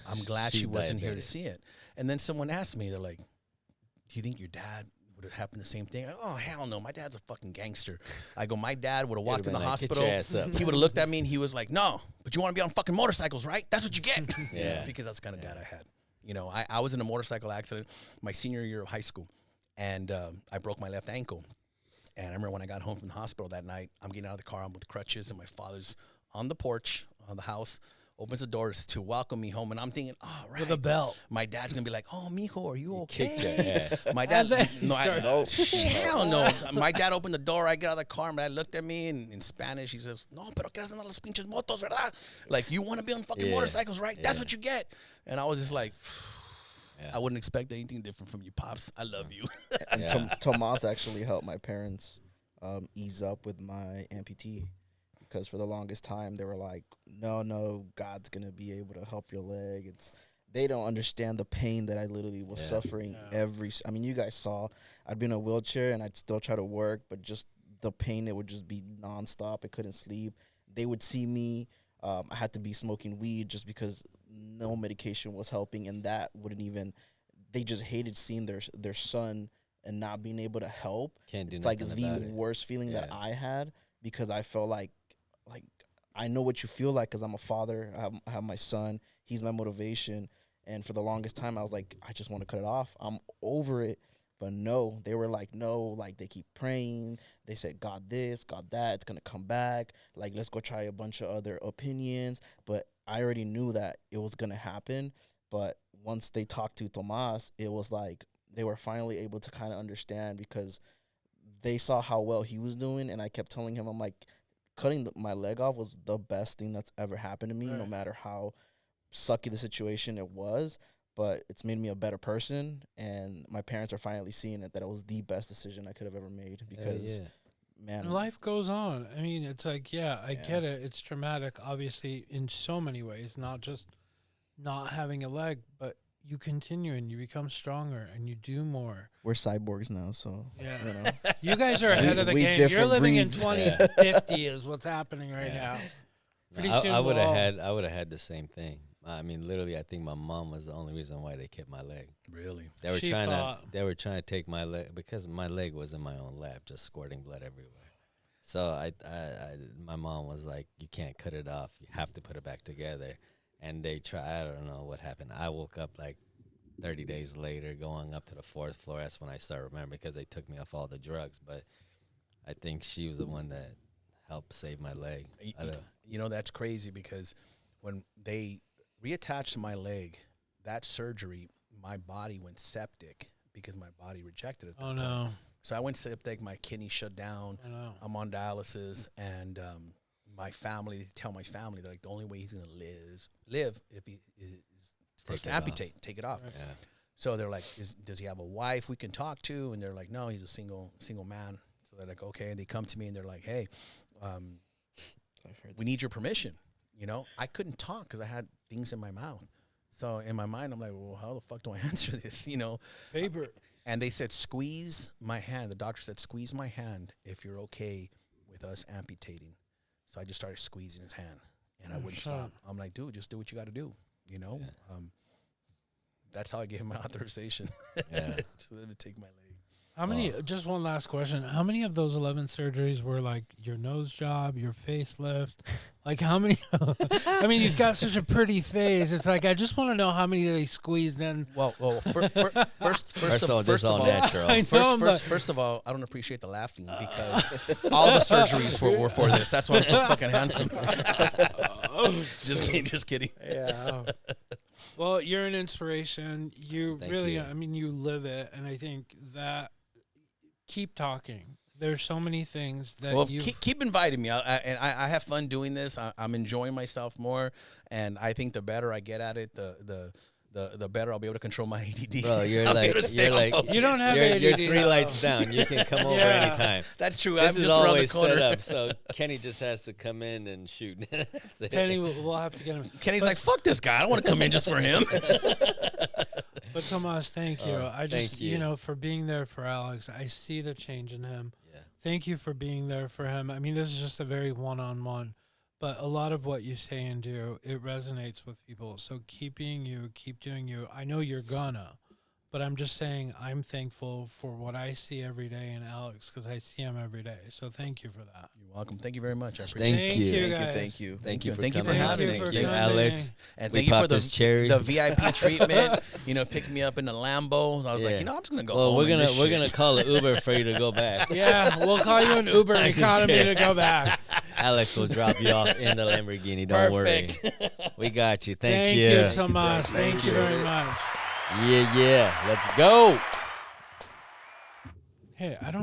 I'm glad she She's wasn't here to diabetic. see it. And then someone asked me, they're like, do you think your dad would have happened the same thing? Oh, hell no. My dad's a fucking gangster. I go, my dad would have walked in the Get hospital. your ass up. He would have looked at me and he was like, no, but you want to be on fucking motorcycles, right? That's what you get. Yeah. Because that's the kind of dad I had. You know, I was in a motorcycle accident my senior year of high school, and I broke my left ankle. And I remember when I got home from the hospital that night, I'm getting out of the car, I'm with crutches, and my father's on the porch of the house, opens the doors to welcome me home, and I'm thinking, oh, right. With a belt. My dad's going to be like, oh, mijo, are you Kicked your okay? ass. My dad, no, hell no. My dad opened the door, I get out of the car, and my dad looked at me in Spanish, he says, no, pero que hacen las pinches motos, ¿verdad? Like, you want to be on fucking Yeah. motorcycles, right? That's Yeah. what you get. And I was just like, Yeah. I wouldn't expect anything different from you, Pops. I love you. And Yeah. Tomas actually helped my parents ease up with my amputee, because for the longest time they were like, no, God's gonna be able to help your leg. They don't understand the pain that I literally was suffering I mean, you guys saw, I'd be in a wheelchair and I'd still try to work, but just the pain, it would just be nonstop. I couldn't sleep. They would see me. I had to be smoking weed just because no medication was helping, and that wouldn't even. They just hated seeing their son and not being able to help. Can't do It's like nothing the about it. worst feeling that Yeah. I had, because I felt like I know what you feel like, because I'm a father. I have my son. He's my motivation. And for the longest time, I was like, I just want to cut it off. I'm over it. But no, they were like, no, like they keep praying. They said, God this, God that, it's going to come back. Like, let's go try a bunch of other opinions. But I already knew that it was going to happen. But once they talked to Tomas, it was like they were finally able to kind of understand, because they saw how well he was doing. And I kept telling him, I'm like, cutting my leg off was the best thing that's ever happened to me, no matter how sucky the situation it was. But it's made me a better person, and my parents are finally seeing it, that it was the best decision I could have ever made, because, man. And life goes on. I mean, it's like, I get it. It's traumatic, obviously, in so many ways, not just not having a leg, but you continue and you become stronger and you do more. We're cyborgs now, so, Yeah. you know. You guys are ahead of the We game. You're different living breeds. in 2050 is what's happening right now. Pretty soon I would we'll all- have had the same thing. I mean, literally, I think my mom was the only reason why they kept my leg. Really? They were She trying fought. to take my leg, because my leg was in my own lap, just squirting blood everywhere. So my mom was like, you can't cut it off. You have to put it back together. And they try. I don't know what happened. I woke up like 30 days later, going up to the 4th floor. That's when I started remembering, because they took me off all the drugs. But I think she was the one that helped save my leg. You know, that's crazy, because when they reattached my leg, that surgery, my body went septic because my body rejected it. Oh, no. So I went septic, my kidney shut down. I know. I'm on dialysis, and my family, they tell my family, they're like, the only way he's going to live if he is first to Take it off. amputate, take it off. Yeah. So they're like, does he have a wife we can talk to? And they're like, no, he's a single man. So they're like, okay. And they come to me and they're like, hey, we need your permission. You know, I couldn't talk because I had things in my mouth. So in my mind, I'm like, well, how the fuck do I answer this? You know, Paper. and they said, squeeze my hand. The doctor said, squeeze my hand if you're okay with us amputating. So I just started squeezing his hand, and I wouldn't stop. I'm like, dude, just do what you got to do. You know, that's how I gave him my authorization Yeah. to them to take my leg. How many, just one last question. How many of those 11 surgeries were like your nose job, your facelift? Like how many? I mean, you've got such a pretty face. It's like, I just want to know how many they squeezed in. Well, first First of all all, natural. I know, but- first of all, I don't appreciate the laughing because all the surgeries were for this. That's why I'm so fucking handsome. Just kidding. Yeah. Well, you're an inspiration. You Thank really, you. I mean, you live it. And I think that keep talking There's so many things that Well, you keep inviting me. I have fun doing this. I'm enjoying myself more, and I think the better I get at it, the better I'll be able to control my ADD. Bro, you're I'll be like able to stay on focus. You don't have you're ADD 3 though. lights down. You can come over Yeah. anytime. That's true. This I'm is just around the always corner. set up, so Kenny just has to come in and shoot. That's it. Kenny, we'll have to get him. Kenny's like, fuck this guy. I don't want to come in just for him. But Tomas, thank you. I just, thank you. know, for being there for Alex. I see the change in him. Yeah. Thank you for being there for him. I mean, this is just a very one-on-one, but a lot of what you say and do, it resonates with people. So keep being you, keep doing you. I know you're gonna, but I'm just saying I'm thankful for what I see every day in Alex because I see him every day. So thank you for that. You're welcome. Thank you very much. I appreciate Thank it. you. you, Thank guys. you. Thank you. Thank you for Thank you for coming. having me. Thank for you, coming. Alex. And We thank you for popped this cherry. the VIP treatment. Picking me up in the Lambo. I was Yeah. like, I'm just gonna go Well, home. we're and gonna this we're shit. gonna call an Uber for you to go back. Yeah, we'll call you an Uber I'm just economy to kidding. go back. Alex will drop you off in the Lamborghini. Don't Perfect. worry. We got you. Thank Thank you, you. Tomas. Thank you very much. Yeah. Let's go. Hey, I don't.